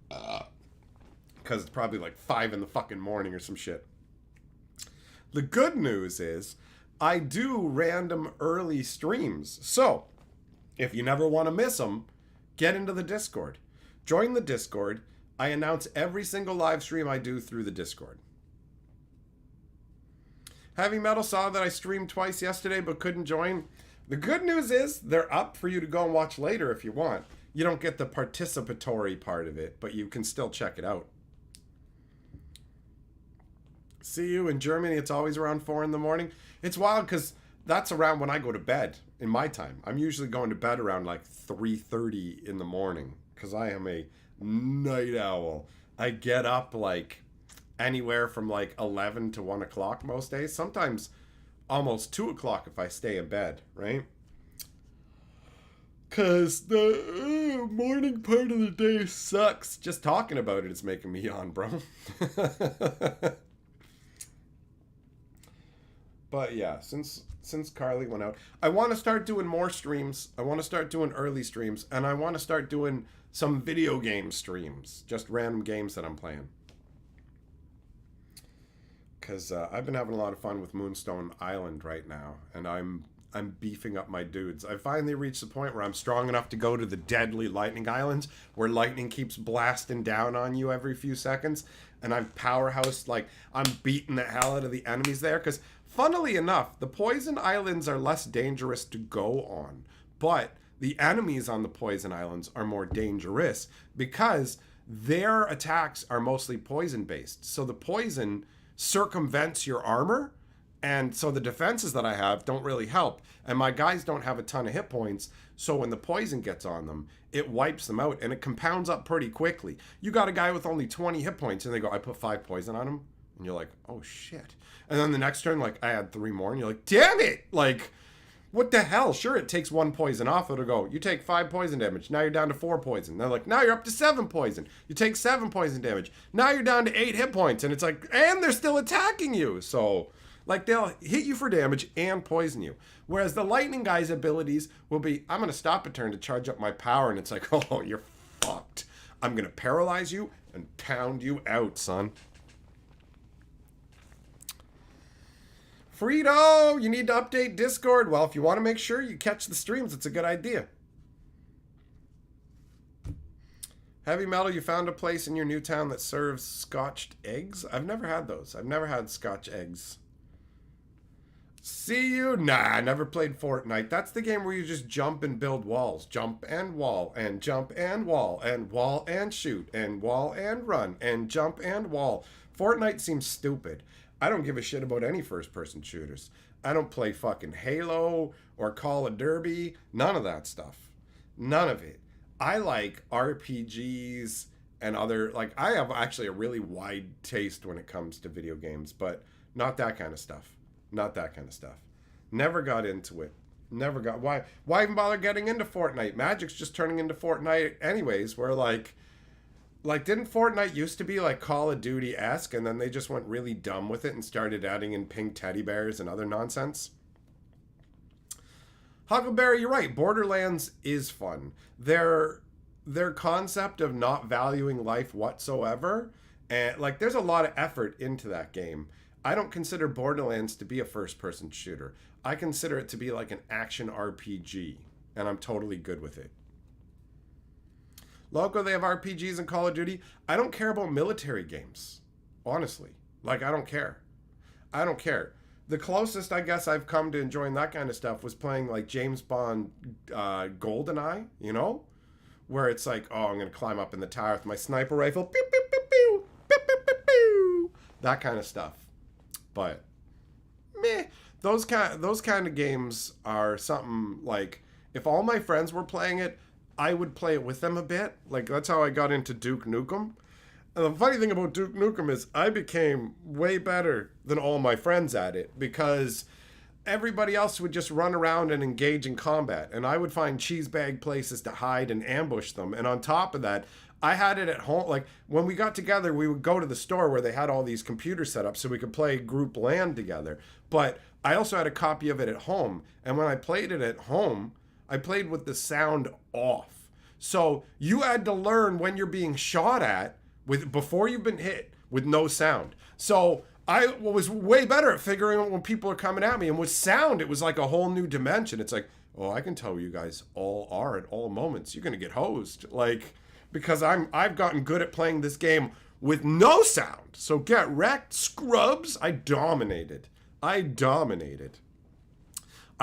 Because it's probably like 5 in the fucking morning or some shit. The good news is, I do random early streams. So, if you never want to miss them, get into the Discord. Join the Discord. I announce every single live stream I do through the Discord. Heavy Metal saw that I streamed twice yesterday but couldn't join. The good news is they're up for you to go and watch later if you want. You don't get the participatory part of it, but you can still check it out. See you in Germany. It's always around 4 in the morning. It's wild because that's around when I go to bed in my time. I'm usually going to bed around like 3:30 in the morning because I am a night owl. I get up like anywhere from like 11 to 1 o'clock most days. Sometimes almost 2 o'clock if I stay in bed, right? Because the morning part of the day sucks. Just talking about it is making me yawn, bro. But yeah, since Carly went out, I want to start doing more streams. I want to start doing early streams. And I want to start doing some video game streams. Just random games that I'm playing. Because I've been having a lot of fun with Moonstone Island right now. And I'm beefing up my dudes. I finally reached the point where I'm strong enough to go to the deadly lightning islands, where lightning keeps blasting down on you every few seconds. And I've powerhoused, like, I'm beating the hell out of the enemies there. Because, funnily enough, the poison islands are less dangerous to go on. But the enemies on the poison islands are more dangerous because their attacks are mostly poison-based. So the poison circumvents your armor. And so the defenses that I have don't really help. And my guys don't have a ton of hit points. So when the poison gets on them, it wipes them out. And it compounds up pretty quickly. You got a guy with only 20 hit points. And they go, I put 5 poison on him. And you're like, oh, shit. And then the next turn, like, I had 3 more. And you're like, damn it. Like, what the hell? Sure, it takes 1 poison off. It'll go, you take 5 poison damage. Now you're down to 4 poison. They're like, now you're up to 7 poison. You take 7 poison damage. Now you're down to 8 hit points. And it's like, and they're still attacking you. So... like, they'll hit you for damage and poison you. Whereas the lightning guy's abilities will be, I'm going to stop a turn to charge up my power. And it's like, oh, you're fucked. I'm going to paralyze you and pound you out, son. Frito, you need to update Discord. Well, if you want to make sure you catch the streams, it's a good idea. Heavy Metal, you found a place in your new town that serves scotched eggs? I've never had those. I've never had scotch eggs. See you? Nah, I never played Fortnite. That's the game where you just jump and build walls. Jump and wall, and jump and wall and shoot, and wall and run, and jump and wall. Fortnite seems stupid. I don't give a shit about any first-person shooters. I don't play fucking Halo or Call of Derby. None of that stuff. None of it. I like RPGs and other, like, I have actually a really wide taste when it comes to video games, but not that kind of stuff. Not that kind of stuff. Never got into it. Never got... Why even bother getting into Fortnite? Magic's just turning into Fortnite anyways, where, like, didn't Fortnite used to be, like, Call of Duty-esque, and then they just went really dumb with it and started adding in pink teddy bears and other nonsense? Huckleberry, you're right. Borderlands is fun. Their concept of not valuing life whatsoever, and, like, there's a lot of effort into that game. I don't consider Borderlands to be a first-person shooter. I consider it to be like an action RPG, and I'm totally good with it. Loco, they have RPGs in Call of Duty. I don't care about military games, honestly. Like, I don't care. I don't care. The closest I guess I've come to enjoying that kind of stuff was playing like James Bond GoldenEye, you know? Where it's like, oh, I'm going to climb up in the tower with my sniper rifle. Pew, pew, pew, pew, pew, pew, pew, pew. That kind of stuff. but meh. Those kind of games are something like, if all my friends were playing it, I would play it with them a bit. Like, that's how I got into Duke Nukem. And the funny thing about Duke Nukem is I became way better than all my friends at it, because everybody else would just run around and engage in combat, and I would find cheesebag places to hide and ambush them. And on top of that, I had it at home. Like, when we got together, we would go to the store where they had all these computers set up so we could play group LAN together. But I also had a copy of it at home, and when I played it at home, I played with the sound off. So you had to learn when you're being shot at before you've been hit with no sound. So I was way better at figuring out when people are coming at me. And with sound, it was like a whole new dimension. It's like, oh, I can tell where you guys all are at all moments. You're going to get hosed. Like, because I've gotten good at playing this game with no sound. So get wrecked, scrubs. I dominated. I'm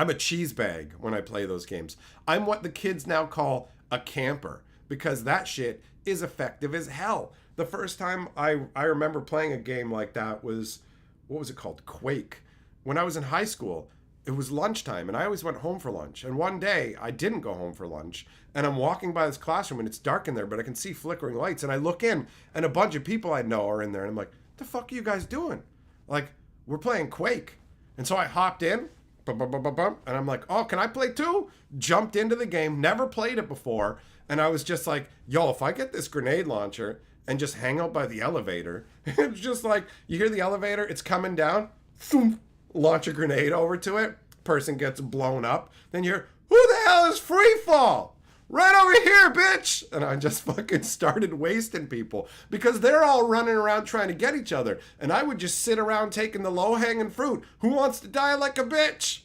a cheesebag when I play those games. I'm what the kids now call a camper, because that shit is effective as hell. The first time I remember playing a game like that was, what was it called? Quake. When I was in high school, it was lunchtime, and I always went home for lunch. And one day, I didn't go home for lunch, and I'm walking by this classroom, and it's dark in there, but I can see flickering lights, and I look in, and a bunch of people I know are in there, and I'm like, what the fuck are you guys doing? Like, we're playing Quake. And so I hopped in, and I'm like, oh, can I play too? Jumped into the game, never played it before, and I was just like, yo, if I get this grenade launcher and just hang out by the elevator, it's just like, you hear the elevator, it's coming down, thump, launch a grenade over to it, person gets blown up, then you're, who the hell is free fall? Right over here, bitch! And I just fucking started wasting people, because they're all running around trying to get each other, and I would just sit around taking the low-hanging fruit. Who wants to die like a bitch?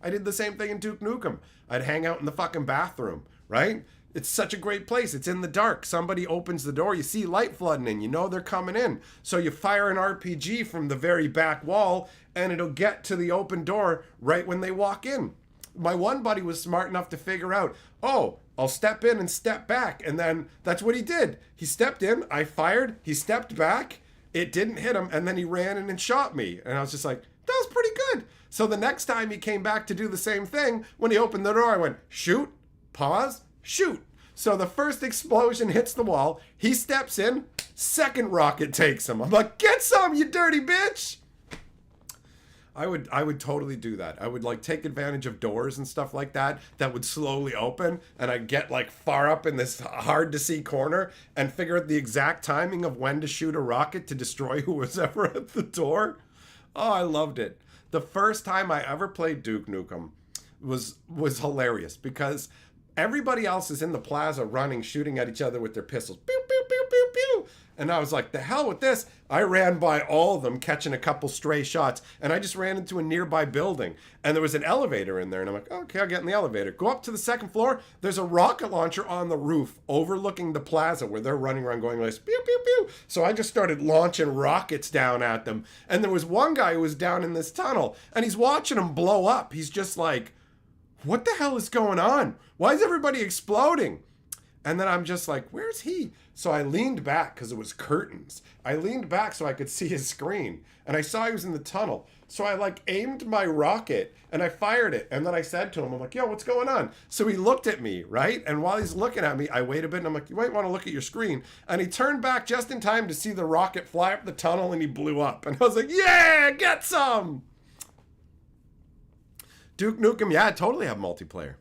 I did the same thing in Duke Nukem. I'd hang out in the fucking bathroom, right? It's such a great place. It's in the dark. Somebody opens the door. You see light flooding in. You know they're coming in. So you fire an RPG from the very back wall, and it'll get to the open door right when they walk in. My one buddy was smart enough to figure out, oh, I'll step in and step back. And then that's what he did. He stepped in. I fired. He stepped back. It didn't hit him. And then he ran in and shot me. And I was just like, that was pretty good. So the next time he came back to do the same thing, when he opened the door, I went, shoot, pause, shoot. So the first explosion hits the wall. He steps in. Second rocket takes him. I'm like, get some, you dirty bitch. I would totally do that. I would like take advantage of doors and stuff like that would slowly open, and I'd get like far up in this hard to see corner and figure out the exact timing of when to shoot a rocket to destroy who was ever at the door. Oh, I loved it. The first time I ever played Duke Nukem was hilarious, because everybody else is in the plaza running, shooting at each other with their pistols. Pew, pew, pew, pew, pew. And I was like, the hell with this. I ran by all of them, catching a couple stray shots, and I just ran into a nearby building. And there was an elevator in there, and I'm like, okay, I'll get in the elevator. Go up to the second floor. There's a rocket launcher on the roof overlooking the plaza where they're running around going like, pew, pew, pew. So I just started launching rockets down at them. And there was one guy who was down in this tunnel, and he's watching them blow up. He's just like, what the hell is going on? Why is everybody exploding? And then I'm just like, where's he? So I leaned back because it was curtains. I leaned back so I could see his screen. And I saw he was in the tunnel. So I like aimed my rocket and I fired it. And then I said to him, I'm like, yo, what's going on? So he looked at me, right? And while he's looking at me, I wait a bit and I'm like, you might want to look at your screen. And he turned back just in time to see the rocket fly up the tunnel and he blew up. And I was like, yeah, get some. Duke Nukem, yeah, I totally have multiplayer.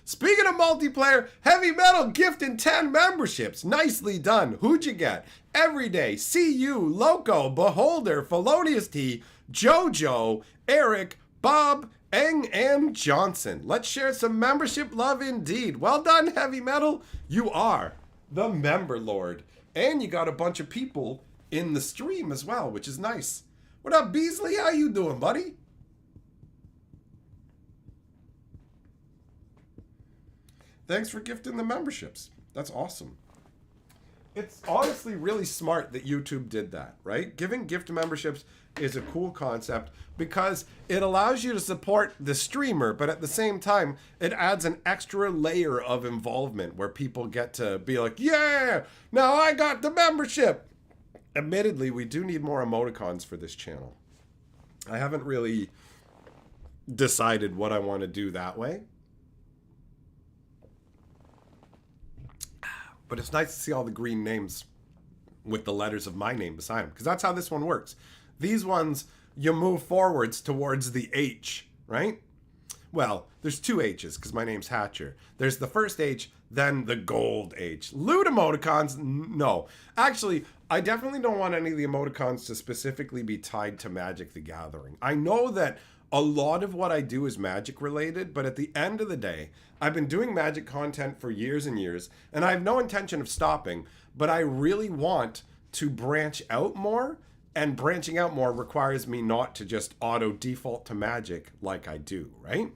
Speaking of multiplayer, Heavy Metal gifting 10 memberships. Nicely done. Who'd you get? Everyday, CU, Loco, Beholder, Felonious T, Jojo, Eric, Bob, Eng, and Johnson. Let's share some membership love indeed. Well done, Heavy Metal. You are the member lord. And you got a bunch of people in the stream as well, which is nice. What up, Beasley? How you doing, buddy? Thanks for gifting the memberships. That's awesome. It's honestly really smart that YouTube did that, right? Giving gift memberships is a cool concept because it allows you to support the streamer, but at the same time, it adds an extra layer of involvement where people get to be like, yeah, now I got the membership. admittedly, we do need more emoticons for this channel. I haven't really decided what I want to do that way. But it's nice to see all the green names with the letters of my name beside them, because that's how this one works. These ones, you move forwards towards the H, right? Well, there's two H's because my name's Hatcher. There's the first H, then the gold H. Loot emoticons, no. Actually, I definitely don't want any of the emoticons to specifically be tied to Magic the Gathering. I know that a lot of what I do is Magic related, but at the end of the day, I've been doing Magic content for years and years, and I have no intention of stopping, but I really want to branch out more, and branching out more requires me not to just auto default to Magic like I do, right?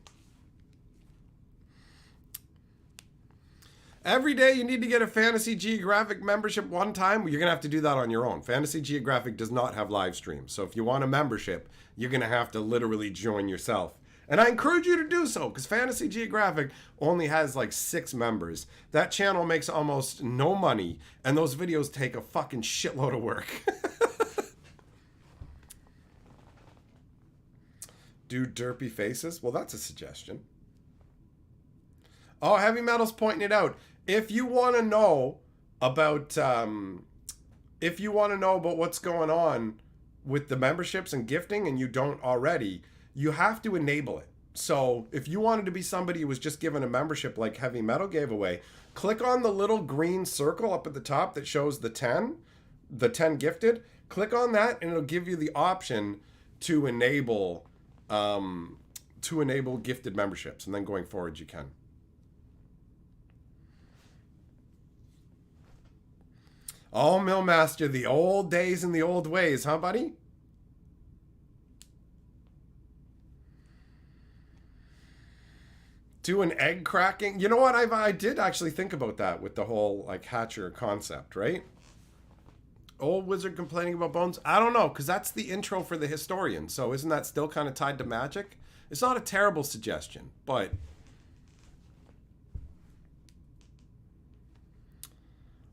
Every day you need to get a Fantasy Geographic membership one time. You're going to have to do that on your own. Fantasy Geographic does not have live streams. So if you want a membership, you're going to have to literally join yourself. And I encourage you to do so, because Fantasy Geographic only has like 6 members. That channel makes almost no money, and those videos take a fucking shitload of work. Do derpy faces? Well, that's a suggestion. Oh, Heavy Metal's pointing it out. If you want to know about what's going on with the memberships and gifting, and you don't already, you have to enable it. So if you wanted to be somebody who was just given a membership like Heavy Metal gave away, click on the little green circle up at the top that shows the 10 gifted. Click on that, and it'll give you the option to enable gifted memberships, and then going forward you can. Oh, Millmaster, the old days and the old ways, huh, buddy? Do an egg cracking. You know what? I did actually think about that with the whole like Hatcher concept, right? Old wizard complaining about bones. I don't know, because that's the intro for the historian. So isn't that still kind of tied to Magic? It's not a terrible suggestion, but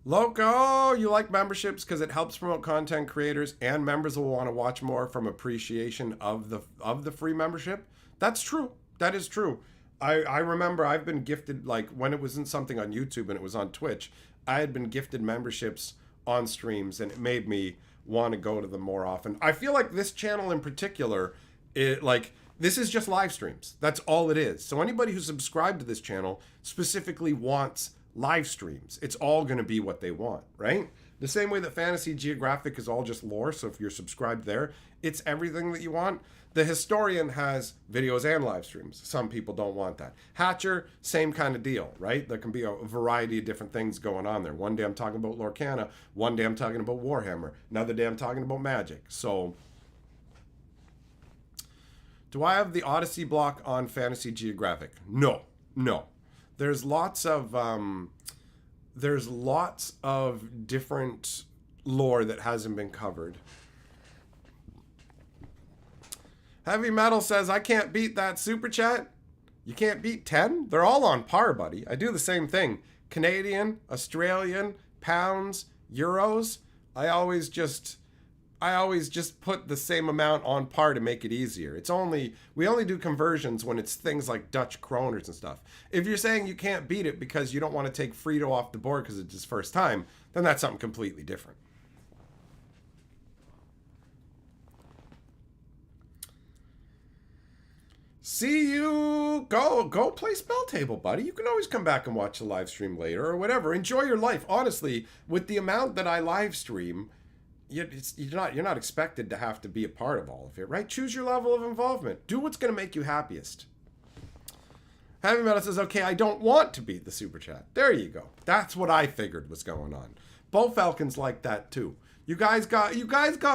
Loco, you like memberships because it helps promote content creators, and members will want to watch more from appreciation of the free membership. That's true. That is true. I remember I've been gifted, like when it wasn't something on YouTube and it was on Twitch, I had been gifted memberships on streams, and it made me want to go to them more often. I feel like this channel in particular, this is just live streams. That's all it is. So anybody who's subscribed to this channel specifically wants live streams. It's all going to be what they want, right? The same way that Fantasy Geographic is all just lore, so if you're subscribed there, it's everything that you want. The historian has videos and live streams. Some people don't want that. Hatcher, same kind of deal, right? There can be a variety of different things going on there. One day I'm talking about Lorcana, one day I'm talking about Warhammer, another day I'm talking about Magic. So, do I have the Odyssey block on Fantasy Geographic? No. There's lots of different lore that hasn't been covered. Heavy Metal says, I can't beat that super chat. You can't beat 10? They're all on par, buddy. I do the same thing. Canadian, Australian, pounds, euros. I always just put the same amount on par to make it easier. We only do conversions when it's things like Dutch kroners and stuff. If you're saying you can't beat it because you don't want to take Frito off the board because it's his first time, then that's something completely different. See you. Go play Spell Table, buddy. You can always come back and watch the live stream later or whatever. Enjoy your life. Honestly, with the amount that I live stream, you're not expected to have to be a part of all of it, right? Choose your level of involvement. Do what's going to make you happiest. Heavy Metal says, okay, I don't want to beat the super chat. There you go. That's what I figured was going on. Bo Falcon's like that too. You guys got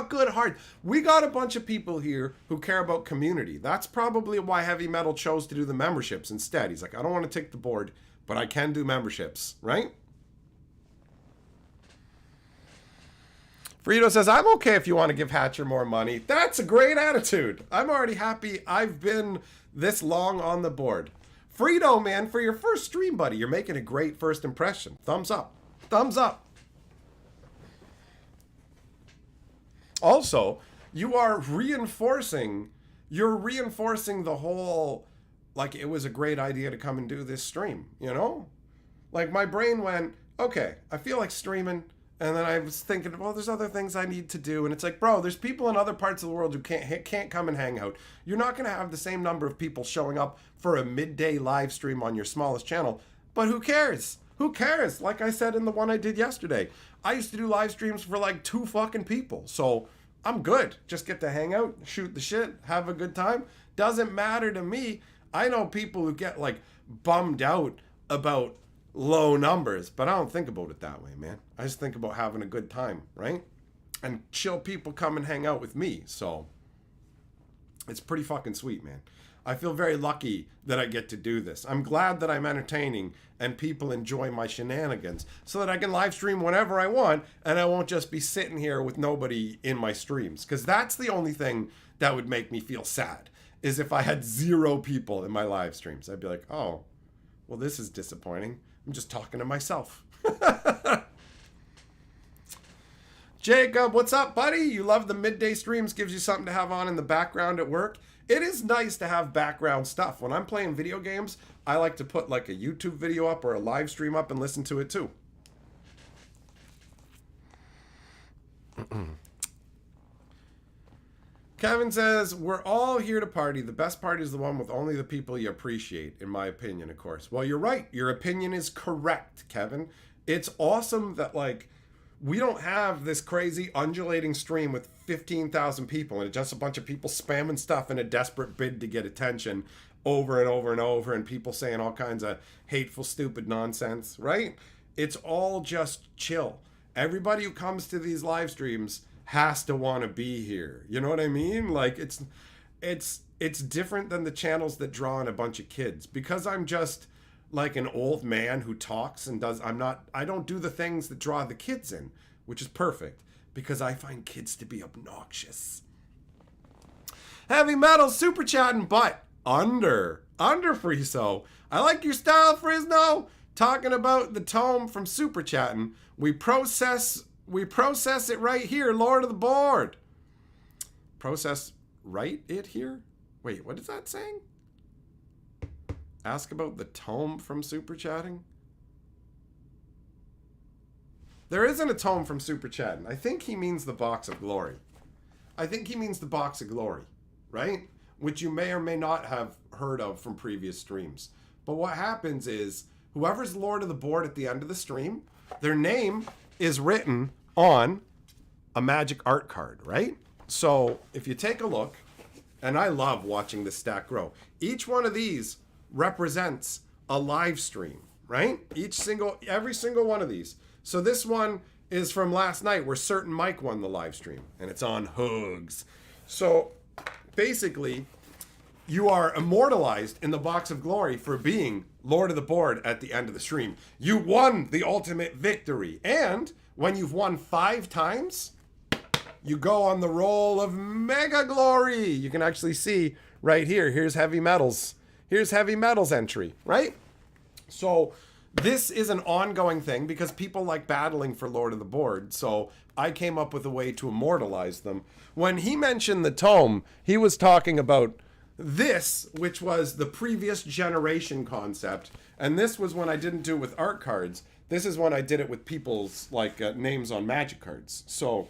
good hearts. We got a bunch of people here who care about community. That's probably why Heavy Metal chose to do the memberships instead. He's like, I don't want to take the board, but I can do memberships, right? Frito says, I'm okay if you want to give Hatcher more money. That's a great attitude. I'm already happy I've been this long on the board. Frito, man, for your first stream, buddy, you're making a great first impression. Thumbs up. Thumbs up. Also, you're reinforcing the whole, like, it was a great idea to come and do this stream, you know? Like, my brain went, okay, I feel like streaming. And then I was thinking, well, there's other things I need to do. And it's like, bro, there's people in other parts of the world who can't come and hang out. You're not going to have the same number of people showing up for a midday live stream on your smallest channel. But who cares? Who cares? Like I said in the one I did yesterday, I used to do live streams for like 2 fucking people. So I'm good. Just get to hang out, shoot the shit, have a good time. Doesn't matter to me. I know people who get like bummed out about low numbers, but I don't think about it that way, man. I just think about having a good time, right? And chill people come and hang out with me. So it's pretty fucking sweet, man. I feel very lucky that I get to do this. I'm glad that I'm entertaining and people enjoy my shenanigans so that I can live stream whenever I want and I won't just be sitting here with nobody in my streams. Because that's the only thing that would make me feel sad, is if I had 0 people in my live streams. I'd be like, oh, well, this is disappointing. I'm just talking to myself. Jacob, what's up, buddy? You love the midday streams, gives you something to have on in the background at work. It is nice to have background stuff. When I'm playing video games, I like to put like a YouTube video up or a live stream up and listen to it too. Kevin says, we're all here to party. The best party is the one with only the people you appreciate, in my opinion, of course. Well, you're right. Your opinion is correct, Kevin. It's awesome that, like, we don't have this crazy undulating stream with 15,000 people and it's just a bunch of people spamming stuff in a desperate bid to get attention over and over and over, and people saying all kinds of hateful, stupid nonsense, right? It's all just chill. Everybody who comes to these live streams has to want to be here. You know what I mean? Like, it's different than the channels that draw in a bunch of kids, because I'm just like an old man who talks and I don't do the things that draw the kids in, which is perfect because I find kids to be obnoxious. Heavy Metal super chatting, but under Friso. I like your style, Frisno. Talking about the tome from super chatting. We process it right here, Lord of the Board. Process right it here? Wait, what is that saying? Ask about the tome from super chatting? There isn't a tome from super chatting. I think he means the box of glory. I think he means the box of glory, right? Which you may or may not have heard of from previous streams. But what happens is, whoever's Lord of the Board at the end of the stream, their name is written on a magic art card, right? So if you take a look, and I love watching this stack grow, each one of these represents a live stream, right? Every single one of these. So this one is from last night where Certain Mike won the live stream, and it's on Hugs. So basically, you are immortalized in the box of glory for being Lord of the Board at the end of the stream. You won the ultimate victory. And when you've won 5 times, you go on the roll of mega glory. You can actually see right here. Here's Heavy Metals. Here's Heavy Metals entry, right? So this is an ongoing thing because people like battling for Lord of the Board. So I came up with a way to immortalize them. When he mentioned the tome, he was talking about this, which was the previous generation concept. And this was when I didn't do it with art cards. This is when I did it with people's names on magic cards. So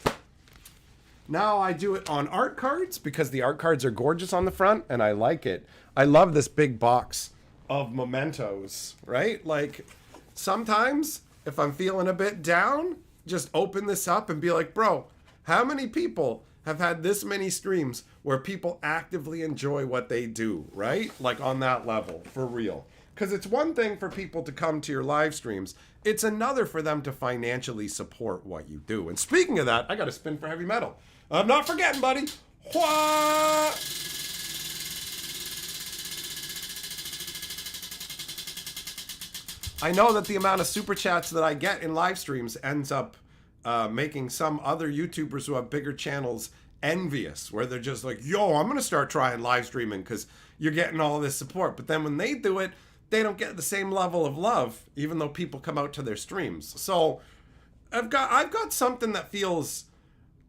now I do it on art cards because the art cards are gorgeous on the front and I like it. I love this big box of mementos, right? Like, sometimes if I'm feeling a bit down, just open this up and be like, bro, how many people have had this many streams where people actively enjoy what they do, right? Like, on that level, for real. Because it's one thing for people to come to your live streams. It's another for them to financially support what you do. And speaking of that, I got a spin for Heavy Metal. I'm not forgetting, buddy. What? I know that the amount of super chats that I get in live streams ends up making some other YouTubers who have bigger channels envious, where they're just like, yo, I'm going to start trying live streaming because you're getting all this support. But then when they do it, they don't get the same level of love, even though people come out to their streams. So I've got something that feels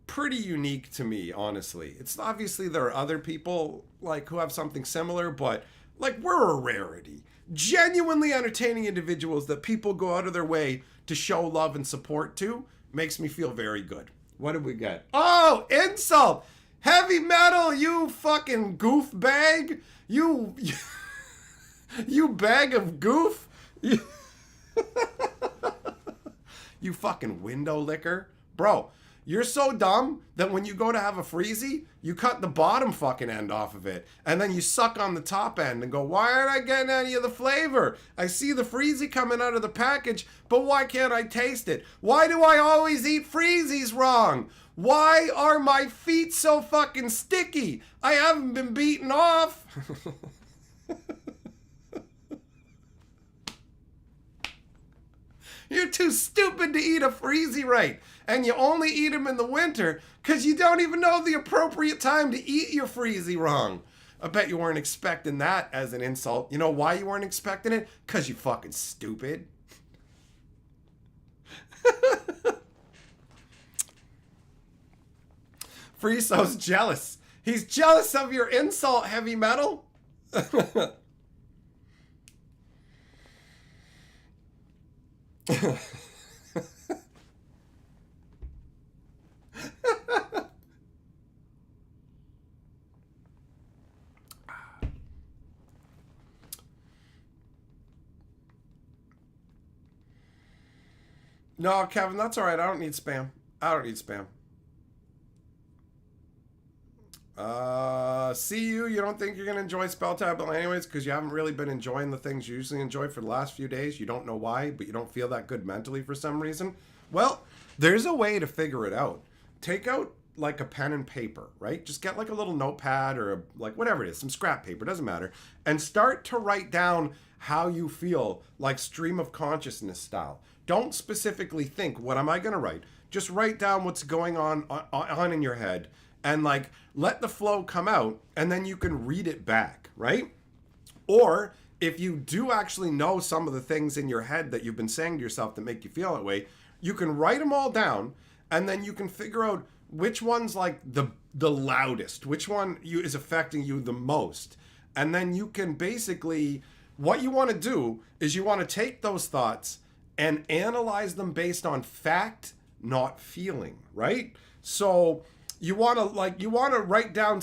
pretty unique to me, honestly. It's obviously there are other people like who have something similar, but like we're a rarity. Genuinely entertaining individuals that people go out of their way to show love and support to makes me feel very good. What did we get? Oh, insult! Heavy metal, you fucking goof bag! You you bag of goof! You fucking window licker. Bro, you're so dumb that when you go to have a freezy, you cut the bottom fucking end off of it. And then you suck on the top end and go, why aren't I getting any of the flavor? I see the freezy coming out of the package, but why can't I taste it? Why do I always eat freezies wrong? Why are my feet so fucking sticky? I haven't been beaten off. You're too stupid to eat a freezy right. And you only eat them in the winter because you don't even know the appropriate time to eat your freezy wrong. I bet you weren't expecting that as an insult. You know why you weren't expecting it? Because you fucking stupid. Friso's jealous. He's jealous of your insult, heavy metal. No, Kevin, that's all right. I don't need spam. I don't need spam. See you. You don't think you're going to enjoy Spell Tablet anyways because you haven't really been enjoying the things you usually enjoy for the last few days. You don't know why, but you don't feel that good mentally for some reason. Well, there's a way to figure it out. Take out like a pen and paper, right? Just get like a little notepad or like whatever it is, some scrap paper, doesn't matter, and start to write down how you feel, like stream of consciousness style. Don't specifically think, what am I going to write? Just write down what's going on in your head and like let the flow come out and then you can read it back, right? Or if you do actually know some of the things in your head that you've been saying to yourself that make you feel that way, you can write them all down and then you can figure out which one's like the loudest, which one is affecting you the most. And then you can basically, what you want to do is you want to take those thoughts and analyze them based on fact, not feeling, right? So you want to write down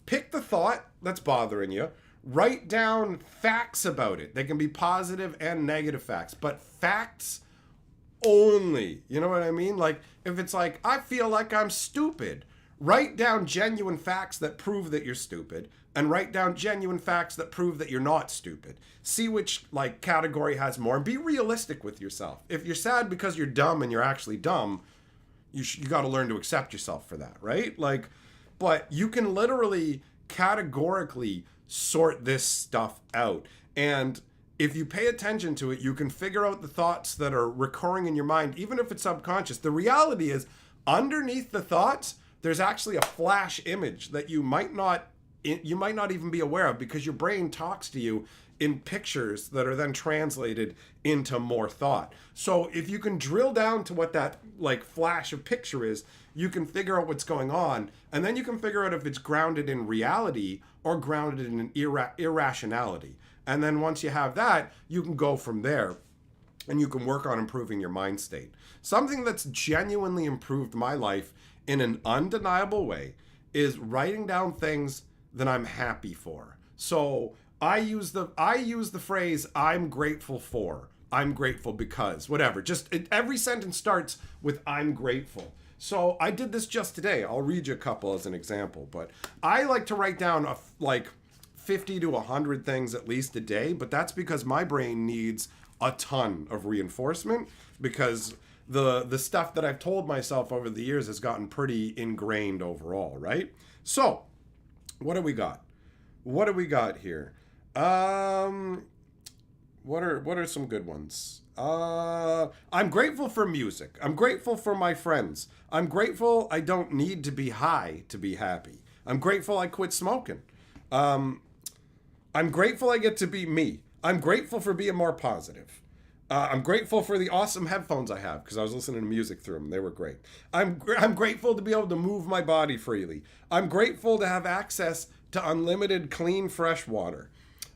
pick the thought that's bothering you, write down facts about it. They can be positive and negative facts, but facts only. You know what I mean? Like if it's like, I feel like I'm stupid, write down genuine facts that prove that you're stupid and write down genuine facts that prove that you're not stupid. See which like category has more and be realistic with yourself. If you're sad because you're dumb and you're actually dumb, you got to learn to accept yourself for that, right? Like, but you can literally categorically sort this stuff out. And if you pay attention to it, you can figure out the thoughts that are recurring in your mind, even if it's subconscious. The reality is underneath the thoughts, there's actually a flash image that you might not even be aware of because your brain talks to you in pictures that are then translated into more thought. So if you can drill down to what that like flash of picture is, you can figure out what's going on, and then you can figure out if it's grounded in reality or grounded in an irrationality. And then once you have that, you can go from there and you can work on improving your mind state. Something that's genuinely improved my life in an undeniable way is writing down things that I'm happy for. So I use the phrase I'm grateful for. I'm grateful because whatever. Every sentence starts with I'm grateful. So I did this just today. I'll read you a couple as an example, but I like to write down like 50 to 100 things at least a day, but that's because my brain needs a ton of reinforcement because the stuff that I've told myself over the years has gotten pretty ingrained overall, right? So, what do we got? What do we got here? What are some good ones? I'm grateful for music. I'm grateful for my friends. I'm grateful I don't need to be high to be happy. I'm grateful I quit smoking. I'm grateful I get to be me. I'm grateful for being more positive. I'm grateful for the awesome headphones I have because I was listening to music through them. They were great. I'm grateful to be able to move my body freely. I'm grateful to have access to unlimited clean fresh water.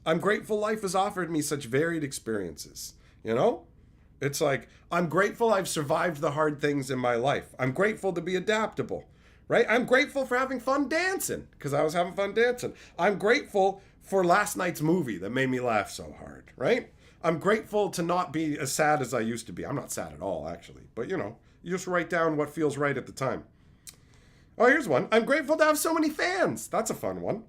I'm grateful life has offered me such varied experiences. You know? It's like, I'm grateful I've survived the hard things in my life. I'm grateful to be adaptable, right? I'm grateful for having fun dancing because I was having fun dancing. I'm grateful for last night's movie that made me laugh so hard, right? I'm grateful to not be as sad as I used to be. I'm not sad at all, actually. But, you know, you just write down what feels right at the time. Oh, here's one. I'm grateful to have so many fans. That's a fun one.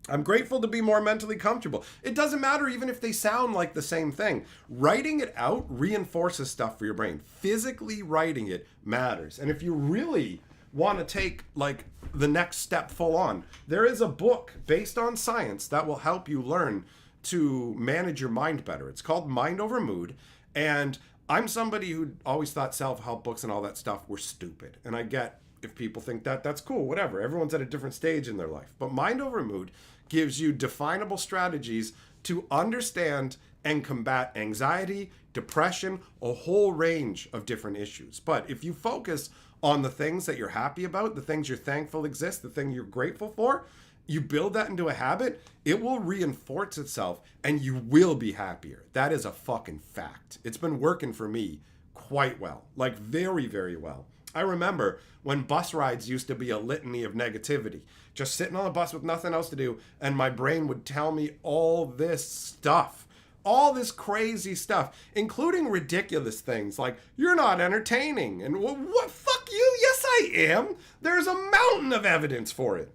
I'm grateful to be more mentally comfortable. It doesn't matter even if they sound like the same thing. Writing it out reinforces stuff for your brain. Physically writing it matters. And if you really want to take like the next step full on, there is a book based on science that will help you learn to manage your mind better. It's called Mind Over Mood. And I'm somebody who always thought self-help books and all that stuff were stupid. And I get if people think that, that's cool, whatever. Everyone's at a different stage in their life. But Mind Over Mood gives you definable strategies to understand and combat anxiety, depression, a whole range of different issues. But if you focus on the things that you're happy about, the things you're thankful exist, the thing you're grateful for, you build that into a habit, it will reinforce itself and you will be happier. That is a fucking fact. It's been working for me quite well, like very, very well. I remember when bus rides used to be a litany of negativity, just sitting on a bus with nothing else to do, and my brain would tell me all this stuff, all this crazy stuff, including ridiculous things like, you're not entertaining, and what, fuck you, yes I am. There's a mountain of evidence for it,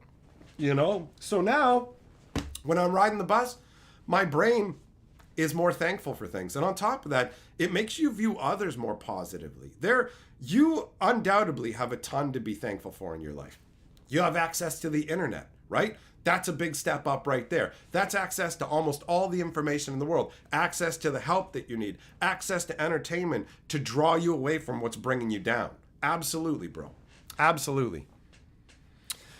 you know? So now, when I'm riding the bus, my brain is more thankful for things. And on top of that, it makes you view others more positively. You undoubtedly have a ton to be thankful for in your life. You have access to the internet, right? That's a big step up right there. That's access to almost all the information in the world, access to the help that you need, access to entertainment to draw you away from what's bringing you down. Absolutely, bro. Absolutely.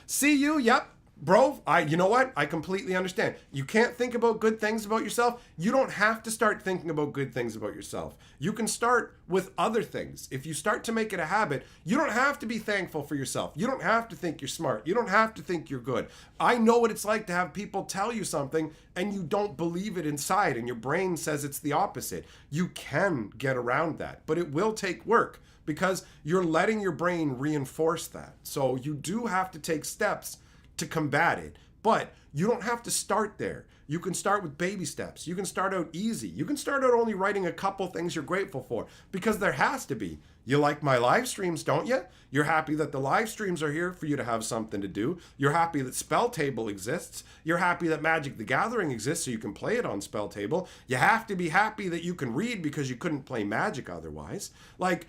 See you, yep. Bro, you know what? I completely understand. You can't think about good things about yourself. You don't have to start thinking about good things about yourself. You can start with other things. If you start to make it a habit, you don't have to be thankful for yourself. You don't have to think you're smart. You don't have to think you're good. I know what it's like to have people tell you something and you don't believe it inside and your brain says it's the opposite. You can get around that, but it will take work because you're letting your brain reinforce that. So you do have to take steps to combat it, but you don't have to start there. You can start with baby steps. You can start out easy. You can start out only writing a couple things you're grateful for because there has to be. You like my live streams, don't you? You're happy that the live streams are here for you to have something to do. You're happy that Spell Table exists. You're happy that Magic the Gathering exists so you can play it on Spell Table. You have to be happy that you can read because you couldn't play Magic otherwise. Like,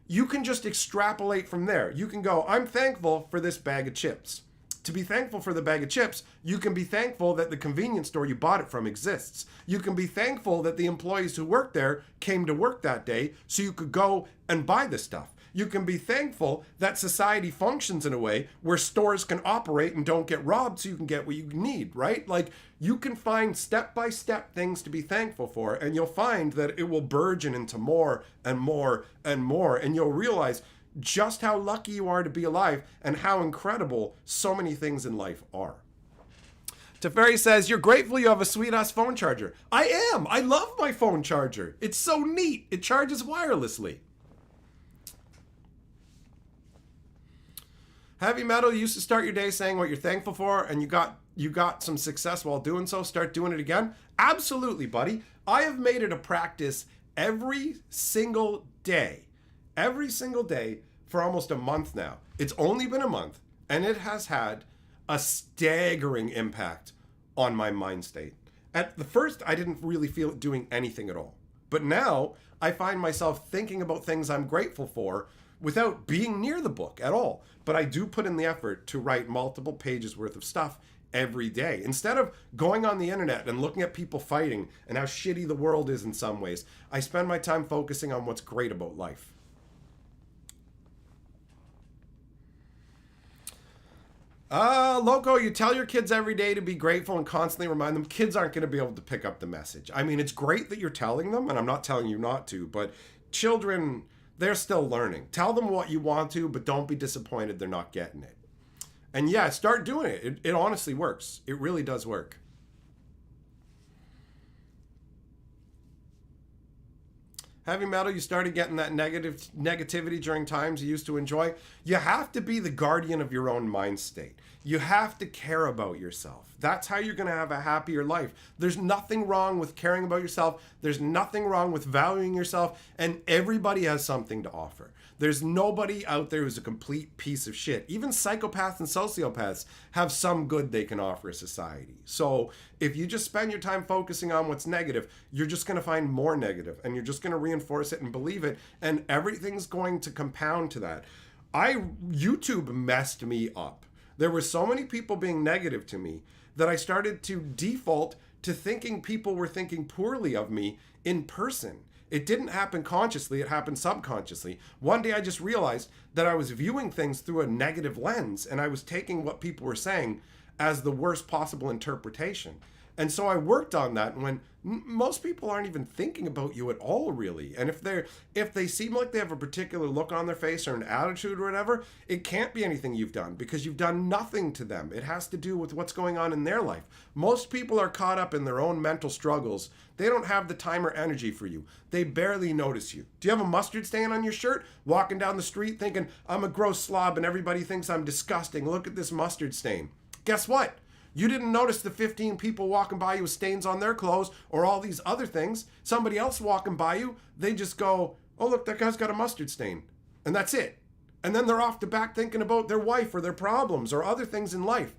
you can just extrapolate from there. You can go, I'm thankful for this bag of chips. To be thankful for the bag of chips, you can be thankful that the convenience store you bought it from exists. You can be thankful that the employees who work there came to work that day so you could go and buy the stuff. You can be thankful that society functions in a way where stores can operate and don't get robbed so you can get what you need, right? Like, you can find step-by-step things to be thankful for, and you'll find that it will burgeon into more and more and more, and you'll realize just how lucky you are to be alive and how incredible so many things in life are. Teferi says, you're grateful you have a sweet-ass phone charger. I am. I love my phone charger. It's so neat. It charges wirelessly. Heavy Metal, you used to start your day saying what you're thankful for, and you got some success while doing so. Start doing it again. Absolutely, buddy. I have made it a practice every single day for almost a month now. It's only been a month, and it has had a staggering impact on my mind state. At the first, I didn't really feel it doing anything at all. But now, I find myself thinking about things I'm grateful for without being near the book at all. But I do put in the effort to write multiple pages worth of stuff every day. Instead of going on the internet and looking at people fighting and how shitty the world is in some ways, I spend my time focusing on what's great about life. Loco, you tell your kids every day to be grateful and constantly remind them. Kids aren't going to be able to pick up the message. I mean, it's great that you're telling them, and I'm not telling you not to, but children, they're still learning. Tell them what you want to, but don't be disappointed they're not getting it. And yeah, start doing it. It honestly works. It really does work. Heavy metal, you started getting that negativity during times you used to enjoy. You have to be the guardian of your own mind state. You have to care about yourself. That's how you're going to have a happier life. There's nothing wrong with caring about yourself. There's nothing wrong with valuing yourself. And everybody has something to offer. There's nobody out there who's a complete piece of shit. Even psychopaths and sociopaths have some good they can offer society. So if you just spend your time focusing on what's negative, you're just going to find more negative, and you're just going to reinforce it and believe it, and everything's going to compound to that. YouTube messed me up. There were so many people being negative to me that I started to default to thinking people were thinking poorly of me in person. It didn't happen consciously, it happened subconsciously. One day I just realized that I was viewing things through a negative lens, and I was taking what people were saying as the worst possible interpretation. And so I worked on that when most people aren't even thinking about you at all, really. And if they seem like they have a particular look on their face or an attitude or whatever, it can't be anything you've done, because you've done nothing to them. It has to do with what's going on in their life. Most people are caught up in their own mental struggles. They don't have the time or energy for you. They barely notice you. Do you have a mustard stain on your shirt? Walking down the street thinking, I'm a gross slob and everybody thinks I'm disgusting. Look at this mustard stain. Guess what? You didn't notice the 15 people walking by you with stains on their clothes or all these other things. Somebody else walking by you, they just go, oh, look, that guy's got a mustard stain. And that's it. And then they're off the back thinking about their wife or their problems or other things in life.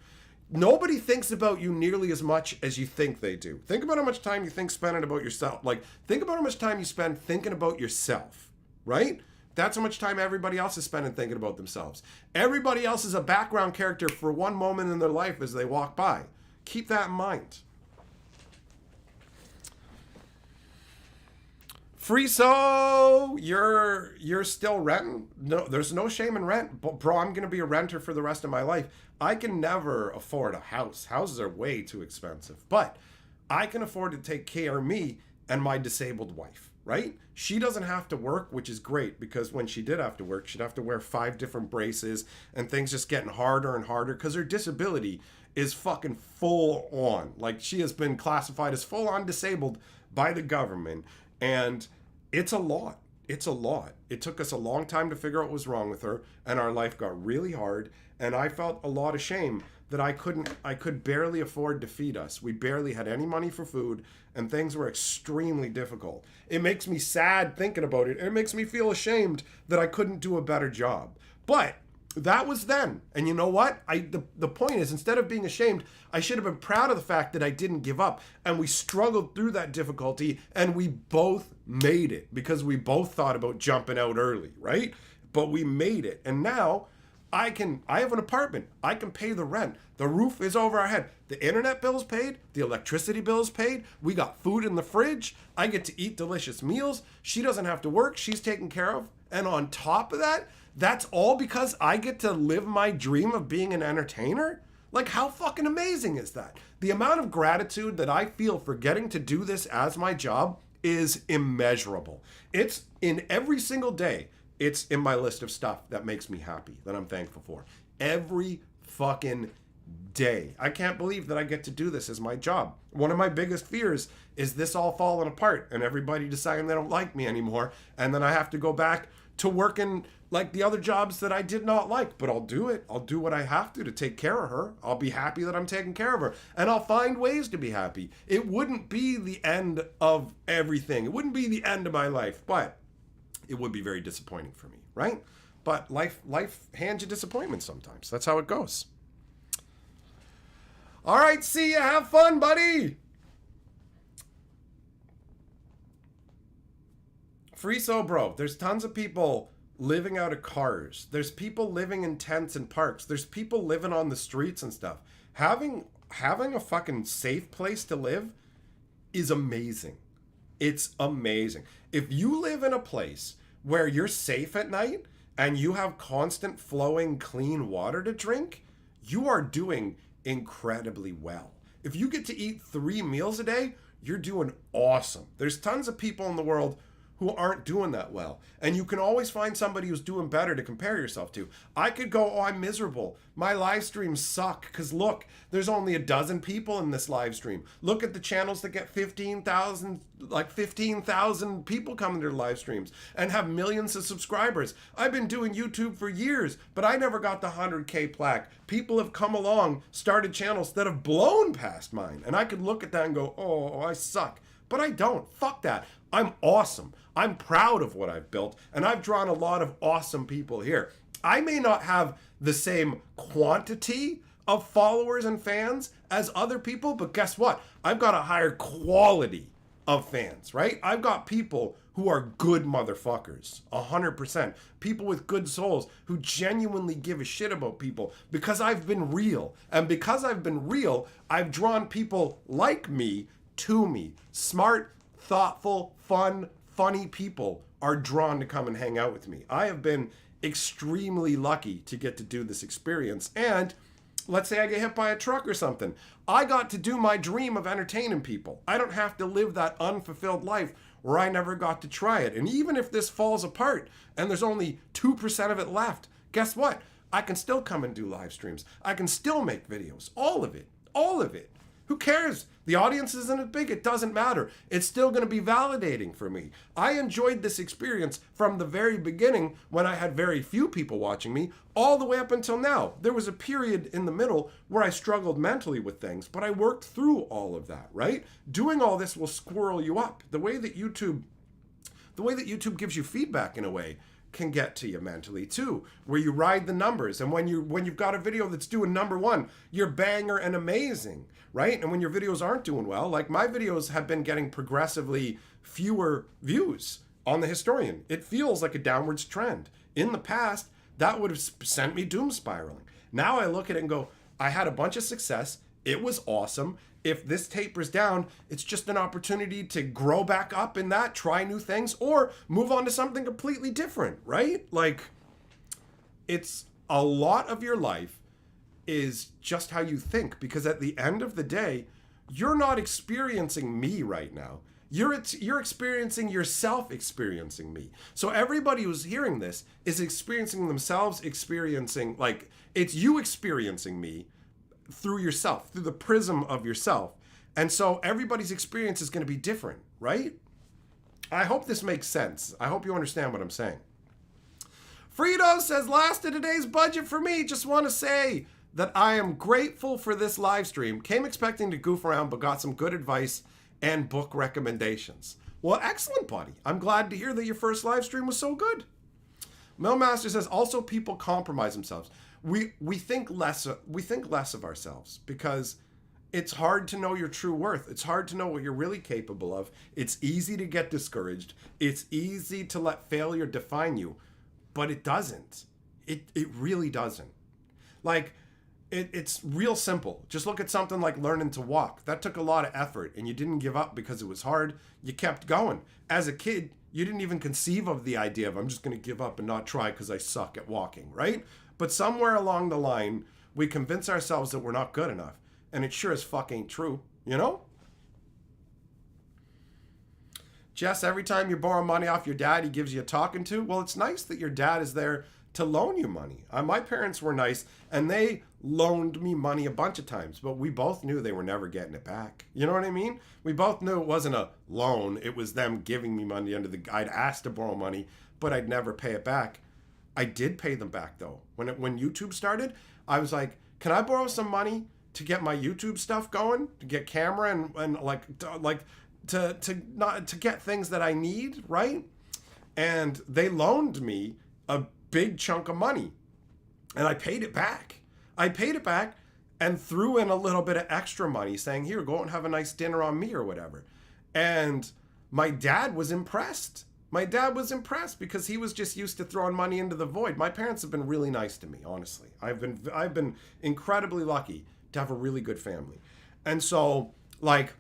Nobody thinks about you nearly as much as you think they do. Think about how much time you think spending about yourself. Like, think about how much time you spend thinking about yourself, right? That's how much time everybody else is spending thinking about themselves. Everybody else is a background character for one moment in their life as they walk by. Keep that in mind. Free so you're still renting? No, there's no shame in rent. But bro, I'm gonna be a renter for the rest of my life. I can never afford a house. Houses are way too expensive. But I can afford to take care of me and my disabled wife, right? She doesn't have to work, which is great, because when she did have to work, she'd have to wear 5 different braces, and things just getting harder and harder because her disability is fucking full on. Like, she has been classified as full on disabled by the government, and it's a lot. It's a lot. It took us a long time to figure out what was wrong with her, and our life got really hard, and I felt a lot of shame that I could barely afford to feed us. We barely had any money for food, and things were extremely difficult. It makes me sad thinking about it, and it makes me feel ashamed that I couldn't do a better job. But that was then. And you know what? The point is, instead of being ashamed, I should have been proud of the fact that I didn't give up. And we struggled through that difficulty, and we both made it, because we both thought about jumping out early, right? But we made it. And now I have an apartment. I can pay the rent. The roof is over our head. The internet bill's paid. The electricity bill's paid. We got food in the fridge. I get to eat delicious meals. She doesn't have to work. She's taken care of. And on top of that, that's all because I get to live my dream of being an entertainer? Like, how fucking amazing is that? The amount of gratitude that I feel for getting to do this as my job is immeasurable. It's in every single day. It's in my list of stuff that makes me happy, that I'm thankful for. Every fucking day. I can't believe that I get to do this as my job. One of my biggest fears is this all falling apart and everybody deciding they don't like me anymore, and then I have to go back to working like the other jobs that I did not like. But I'll do it. I'll do what I have to take care of her. I'll be happy that I'm taking care of her, and I'll find ways to be happy. It wouldn't be the end of everything. It wouldn't be the end of my life, but it would be very disappointing for me, right? But life hands you disappointment sometimes. That's how it goes. All right, see ya. Have fun, buddy. Free so bro. There's tons of people living out of cars. There's people living in tents and parks. There's people living on the streets and stuff. Having a fucking safe place to live is amazing. It's amazing. If you live in a place where you're safe at night and you have constant flowing clean water to drink, you are doing incredibly well. If you get to eat 3 meals a day, you're doing awesome. There's tons of people in the world who aren't doing that well. And you can always find somebody who's doing better to compare yourself to. I could go, oh, I'm miserable. My live streams suck. Because look, there's only a dozen people in this live stream. Look at the channels that get 15,000 people coming to their live streams and have millions of subscribers. I've been doing YouTube for years, but I never got the 100K plaque. People have come along, started channels that have blown past mine. And I could look at that and go, oh, I suck. But I don't. Fuck that. I'm awesome. I'm proud of what I've built, and I've drawn a lot of awesome people here. I may not have the same quantity of followers and fans as other people, but guess what? I've got a higher quality of fans, right? I've got people who are good motherfuckers, 100%. People with good souls who genuinely give a shit about people because I've been real. And because I've been real, I've drawn people like me to me. Smart, thoughtful, fun, funny people are drawn to come and hang out with me. I have been extremely lucky to get to do this experience. And let's say I get hit by a truck or something. I got to do my dream of entertaining people. I don't have to live that unfulfilled life where I never got to try it. And even if this falls apart and there's only 2% of it left, guess what? I can still come and do live streams. I can still make videos. All of it. All of it. Who cares? The audience isn't as big. It doesn't matter. It's still going to be validating for me. I enjoyed this experience from the very beginning when I had very few people watching me, all the way up until now. There was a period in the middle where I struggled mentally with things, but I worked through all of that, right? Doing all this will squirrel you up. The way that YouTube gives you feedback in a way can get to you mentally too, where you ride the numbers, and when you've got a video that's doing #1, you're banger and amazing, right? And when your videos aren't doing well, like my videos have been getting progressively fewer views on The Historian. It feels like a downwards trend. In the past, that would have sent me doom spiraling. Now I look at it and go, I had a bunch of success. It was awesome. If this tapers down, it's just an opportunity to grow back up in that, try new things, or move on to something completely different, right? Like, it's a lot of your life is just how you think, because at the end of the day, you're not experiencing me right now. You're experiencing yourself experiencing me. So everybody who's hearing this is experiencing themselves experiencing, like, it's you experiencing me through yourself, through the prism of yourself. And so everybody's experience is going to be different, right? I hope this makes sense. I hope you understand what I'm saying. Frito says, last of today's budget for me. Just want to say that I am grateful for this live stream. Came expecting to goof around, but got some good advice and book recommendations. Well, excellent, buddy. I'm glad to hear that your first live stream was so good. Millmaster says, also people compromise themselves. We think less of ourselves because it's hard to know your true worth. It's hard to know what you're really capable of. It's easy to get discouraged. It's easy to let failure define you, but it doesn't. It really doesn't. Like, it's real simple. Just look at something like learning to walk. That took a lot of effort, and you didn't give up because it was hard. You kept going. As a kid, you didn't even conceive of the idea of, I'm just going to give up and not try because I suck at walking, right? But somewhere along the line, we convince ourselves that we're not good enough. And it sure as fuck ain't true, you know? Jess, every time you borrow money off your dad, he gives you a talking to. Well, it's nice that your dad is there to loan you money. My parents were nice, and they loaned me money a bunch of times, but we both knew they were never getting it back. You know what I mean? We both knew it wasn't a loan. It was them giving me money I'd asked to borrow money, but I'd never pay it back. I did pay them back though. When YouTube started, I was like, can I borrow some money to get my YouTube stuff going, to get camera and to get things that I need, right? And they loaned me a big chunk of money, and I paid it back. I paid it back and threw in a little bit of extra money, saying, here, go out and have a nice dinner on me or whatever. And my dad was impressed. My dad was impressed because he was just used to throwing money into the void. My parents have been really nice to me, honestly. I've been incredibly lucky to have a really good family. And so, like,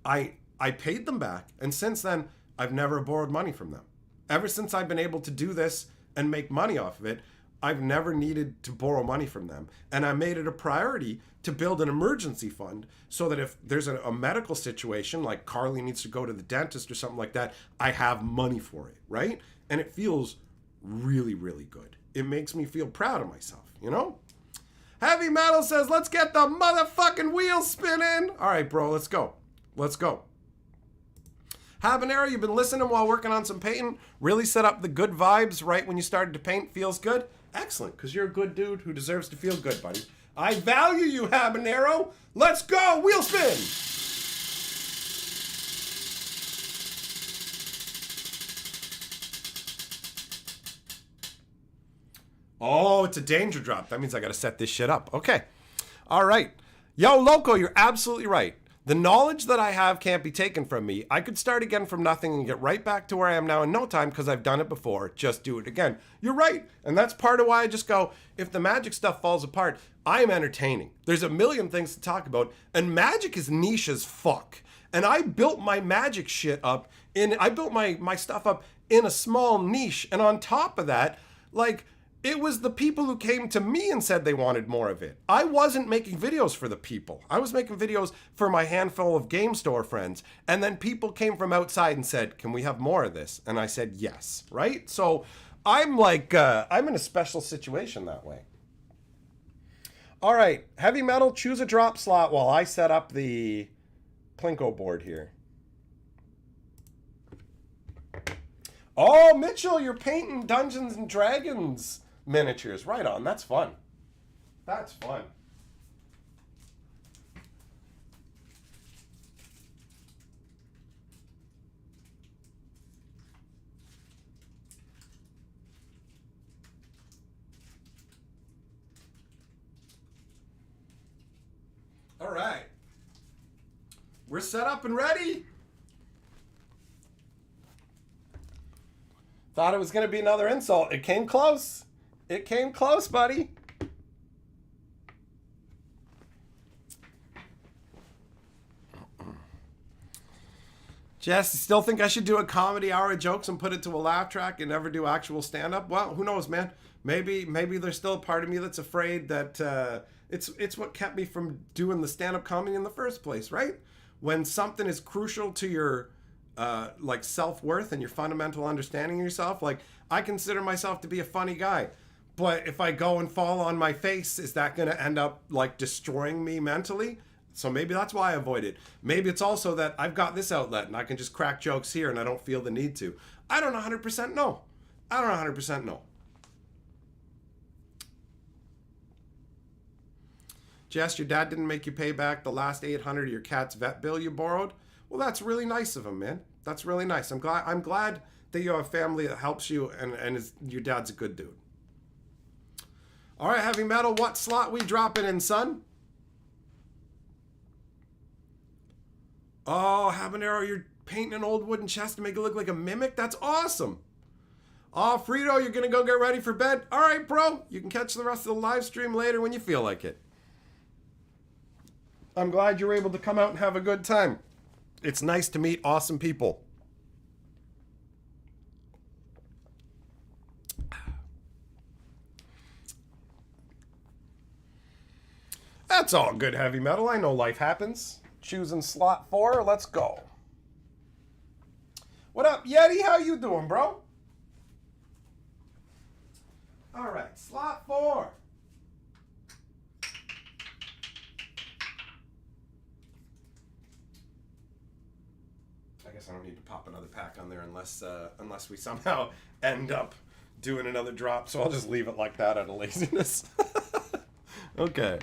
I paid them back, and since then, I've never borrowed money from them. Ever since I've been able to do this and make money off of it, I've never needed to borrow money from them. And I made it a priority to build an emergency fund so that if there's a medical situation, like Carly needs to go to the dentist or something like that, I have money for it, right? And it feels really, really good. It makes me feel proud of myself, you know? Heavy Metal says, let's get the motherfucking wheels spinning. All right, bro, let's go. Let's go. Habanero, you've been listening while working on some painting. Really set up the good vibes right when you started to paint. Feels good? Excellent, because you're a good dude who deserves to feel good, buddy. I value you, Habanero. Let's go. Wheel spin. Oh, it's a danger drop. That means I got to set this shit up. Okay. All right. Yo, Loco, you're absolutely right. The knowledge that I have can't be taken from me. I could start again from nothing and get right back to where I am now in no time because I've done it before. Just do it again. You're right. And that's part of why I just go, if the magic stuff falls apart, I'm entertaining. There's a million things to talk about. And magic is niche as fuck. And I built my magic shit up I built my stuff up in a small niche. And on top of that, like, it was the people who came to me and said they wanted more of it. I wasn't making videos for the people. I was making videos for my handful of game store friends. And then people came from outside and said, can we have more of this? And I said, yes, right? So I'm like, I'm in a special situation that way. All right, Heavy Metal, choose a drop slot while I set up the Plinko board here. Oh, Mitchell, you're painting Dungeons and Dragons miniatures. Right on. That's fun. That's fun. All right. We're set up and ready. Thought it was going to be another insult. It came close. It came close, buddy. Jess, you still think I should do a comedy hour of jokes and put it to a laugh track and never do actual stand-up? Well, who knows, man? Maybe there's still a part of me that's afraid that it's what kept me from doing the stand-up comedy in the first place, right? When something is crucial to your like self-worth and your fundamental understanding of yourself, like I consider myself to be a funny guy, but if I go and fall on my face, is that going to end up like destroying me mentally? So maybe that's why I avoid it. Maybe it's also that I've got this outlet and I can just crack jokes here and I don't feel the need to. I don't 100% know. I don't 100% know. Jess, your dad didn't make you pay back the last $800 of your cat's vet bill you borrowed? Well, that's really nice of him, man. That's really nice. I'm glad that you have a family that helps you and your dad's a good dude. All right, Heavy Metal, what slot we dropping in, son? Oh, Habanero, you're painting an old wooden chest to make it look like a mimic? That's awesome. Oh, Frito, you're going to go get ready for bed? All right, bro. You can catch the rest of the live stream later when you feel like it. I'm glad you were able to come out and have a good time. It's nice to meet awesome people. That's all good, Heavy Metal. I know life happens. Choosing slot 4. Let's go. What up, Yeti? How you doing, bro? All right, slot 4. I guess I don't need to pop another pack on there unless we somehow end up doing another drop. So I'll just leave it like that out of laziness. Okay.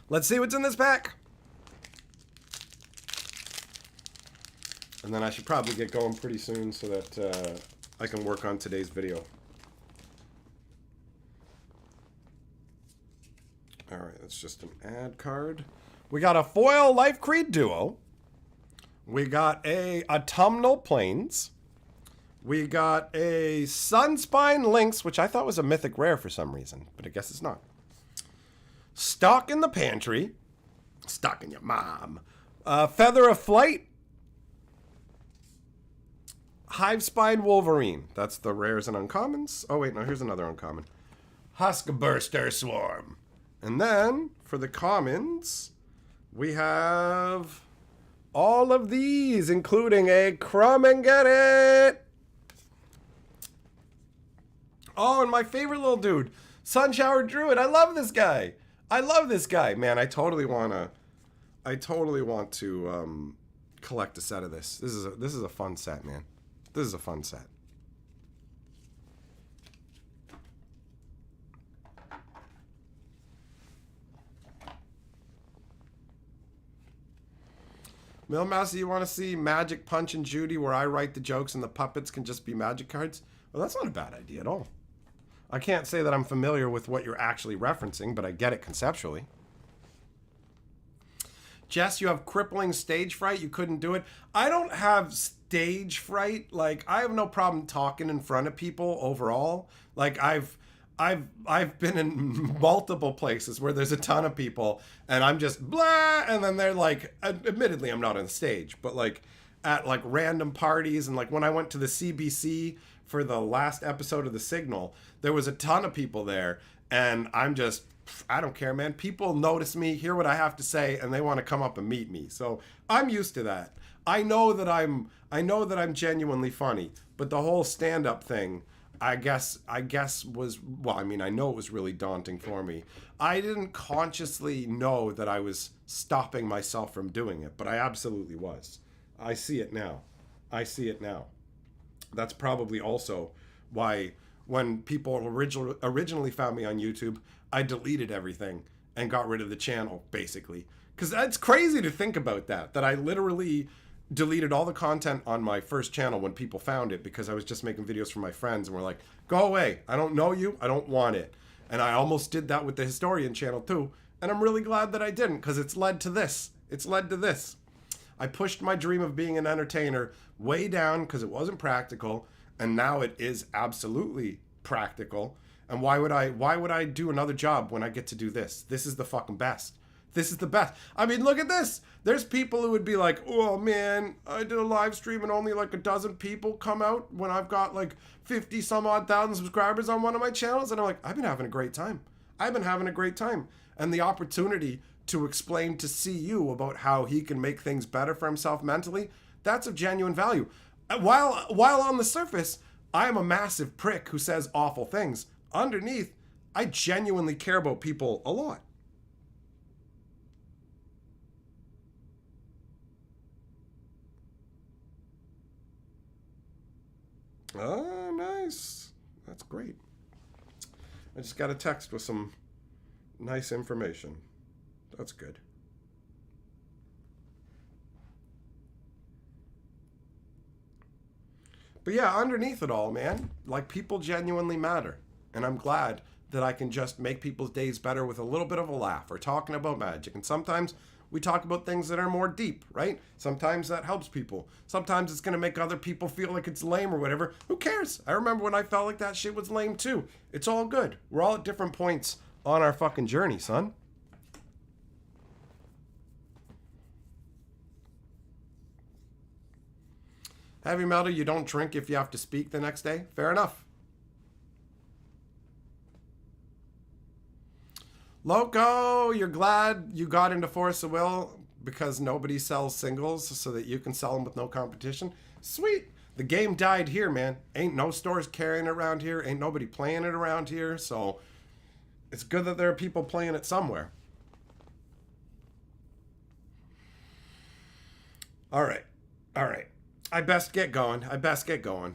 Let's see what's in this pack. And then I should probably get going pretty soon so that I can work on today's video. All right, that's just an ad card. We got a foil Life Creed Duo. We got a Autumnal Plains. We got a Sunspine Lynx, which I thought was a mythic rare for some reason, but I guess it's not. Stock in the Pantry. Stock in your mom. Feather of Flight. Hivespine Wolverine. That's the rares and uncommons. Oh, wait, no, here's another uncommon. Huskburster Swarm. And then, for the commons, we have all of these, including a Crumb and Get It. Oh, and my favorite little dude, Sunshower Druid. I love this guy. I love this guy. Man, I totally want to collect a set of this. This is a fun set, man. This is a fun set. Millmaster, you want to see Magic Punch and Judy where I write the jokes and the puppets can just be magic cards? Well, that's not a bad idea at all. I can't say that I'm familiar with what you're actually referencing, but I get it conceptually. Jess, you have crippling stage fright. You couldn't do it. I don't have stage fright. Like, I have no problem talking in front of people overall. Like, I've been in multiple places where there's a ton of people and I'm just blah, and then they're like, admittedly, I'm not on stage, but like at like random parties, and like when I went to the CBC for the last episode of The Signal, there was a ton of people there, and I'm just, I don't care, man. People notice me, hear what I have to say, and they want to come up and meet me. So I'm used to that. I know that I'm genuinely funny, but the whole stand-up thing, I guess was, well, I mean, I know it was really daunting for me. I didn't consciously know that I was stopping myself from doing it, but I absolutely was. I see it now. That's probably also why when people originally found me on YouTube, I deleted everything and got rid of the channel, basically. Because that's crazy to think about that I literally deleted all the content on my first channel when people found it because I was just making videos for my friends and were like, go away. I don't know you. I don't want it. And I almost did that with the Historian channel too. And I'm really glad that I didn't, because it's led to this. It's led to this. I pushed my dream of being an entertainer way down because it wasn't practical. And now it is absolutely practical. And why would I do another job when I get to do this? This is the fucking best. This is the best. I mean, look at this. There's people who would be like, oh man, I did a live stream and only like a dozen people come out when I've got like 50 some odd thousand subscribers on one of my channels. And I'm like, I've been having a great time. And the opportunity to explain to CU about how he can make things better for himself mentally, that's of genuine value. While on the surface, I am a massive prick who says awful things. Underneath, I genuinely care about people a lot. Oh, nice. That's great. I just got a text with some nice information. That's good. But yeah, underneath it all, man, like, people genuinely matter. And I'm glad that I can just make people's days better with a little bit of a laugh or talking about magic. And sometimes we talk about things that are more deep, right? Sometimes that helps people. Sometimes it's going to make other people feel like it's lame or whatever. Who cares? I remember when I felt like that shit was lame too. It's all good. We're all at different points on our fucking journey, son. Heavy Metal, you don't drink if you have to speak the next day? Fair enough. Loco, you're glad you got into Force of Will because nobody sells singles so that you can sell them with no competition? Sweet. The game died here, man. Ain't no stores carrying it around here. Ain't nobody playing it around here. So it's good that there are people playing it somewhere. All right. I best get going.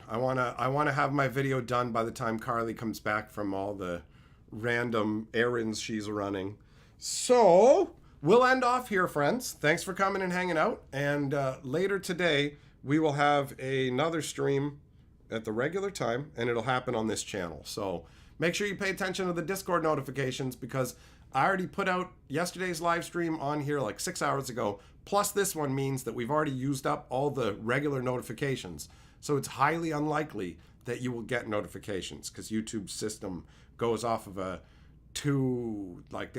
I wanna have my video done by the time Carly comes back from all the random errands she's running. So we'll end off here, friends. Thanks for coming and hanging out. And later today, we will have another stream at the regular time, and it'll happen on this channel. So make sure you pay attention to the Discord notifications, because I already put out yesterday's live stream on here like 6 hours ago. Plus this one means that we've already used up all the regular notifications. So it's highly unlikely that you will get notifications, because YouTube's system goes off of they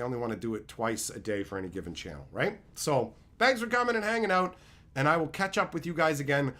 only want to do it twice a day for any given channel, right? So thanks for coming and hanging out, and I will catch up with you guys again later.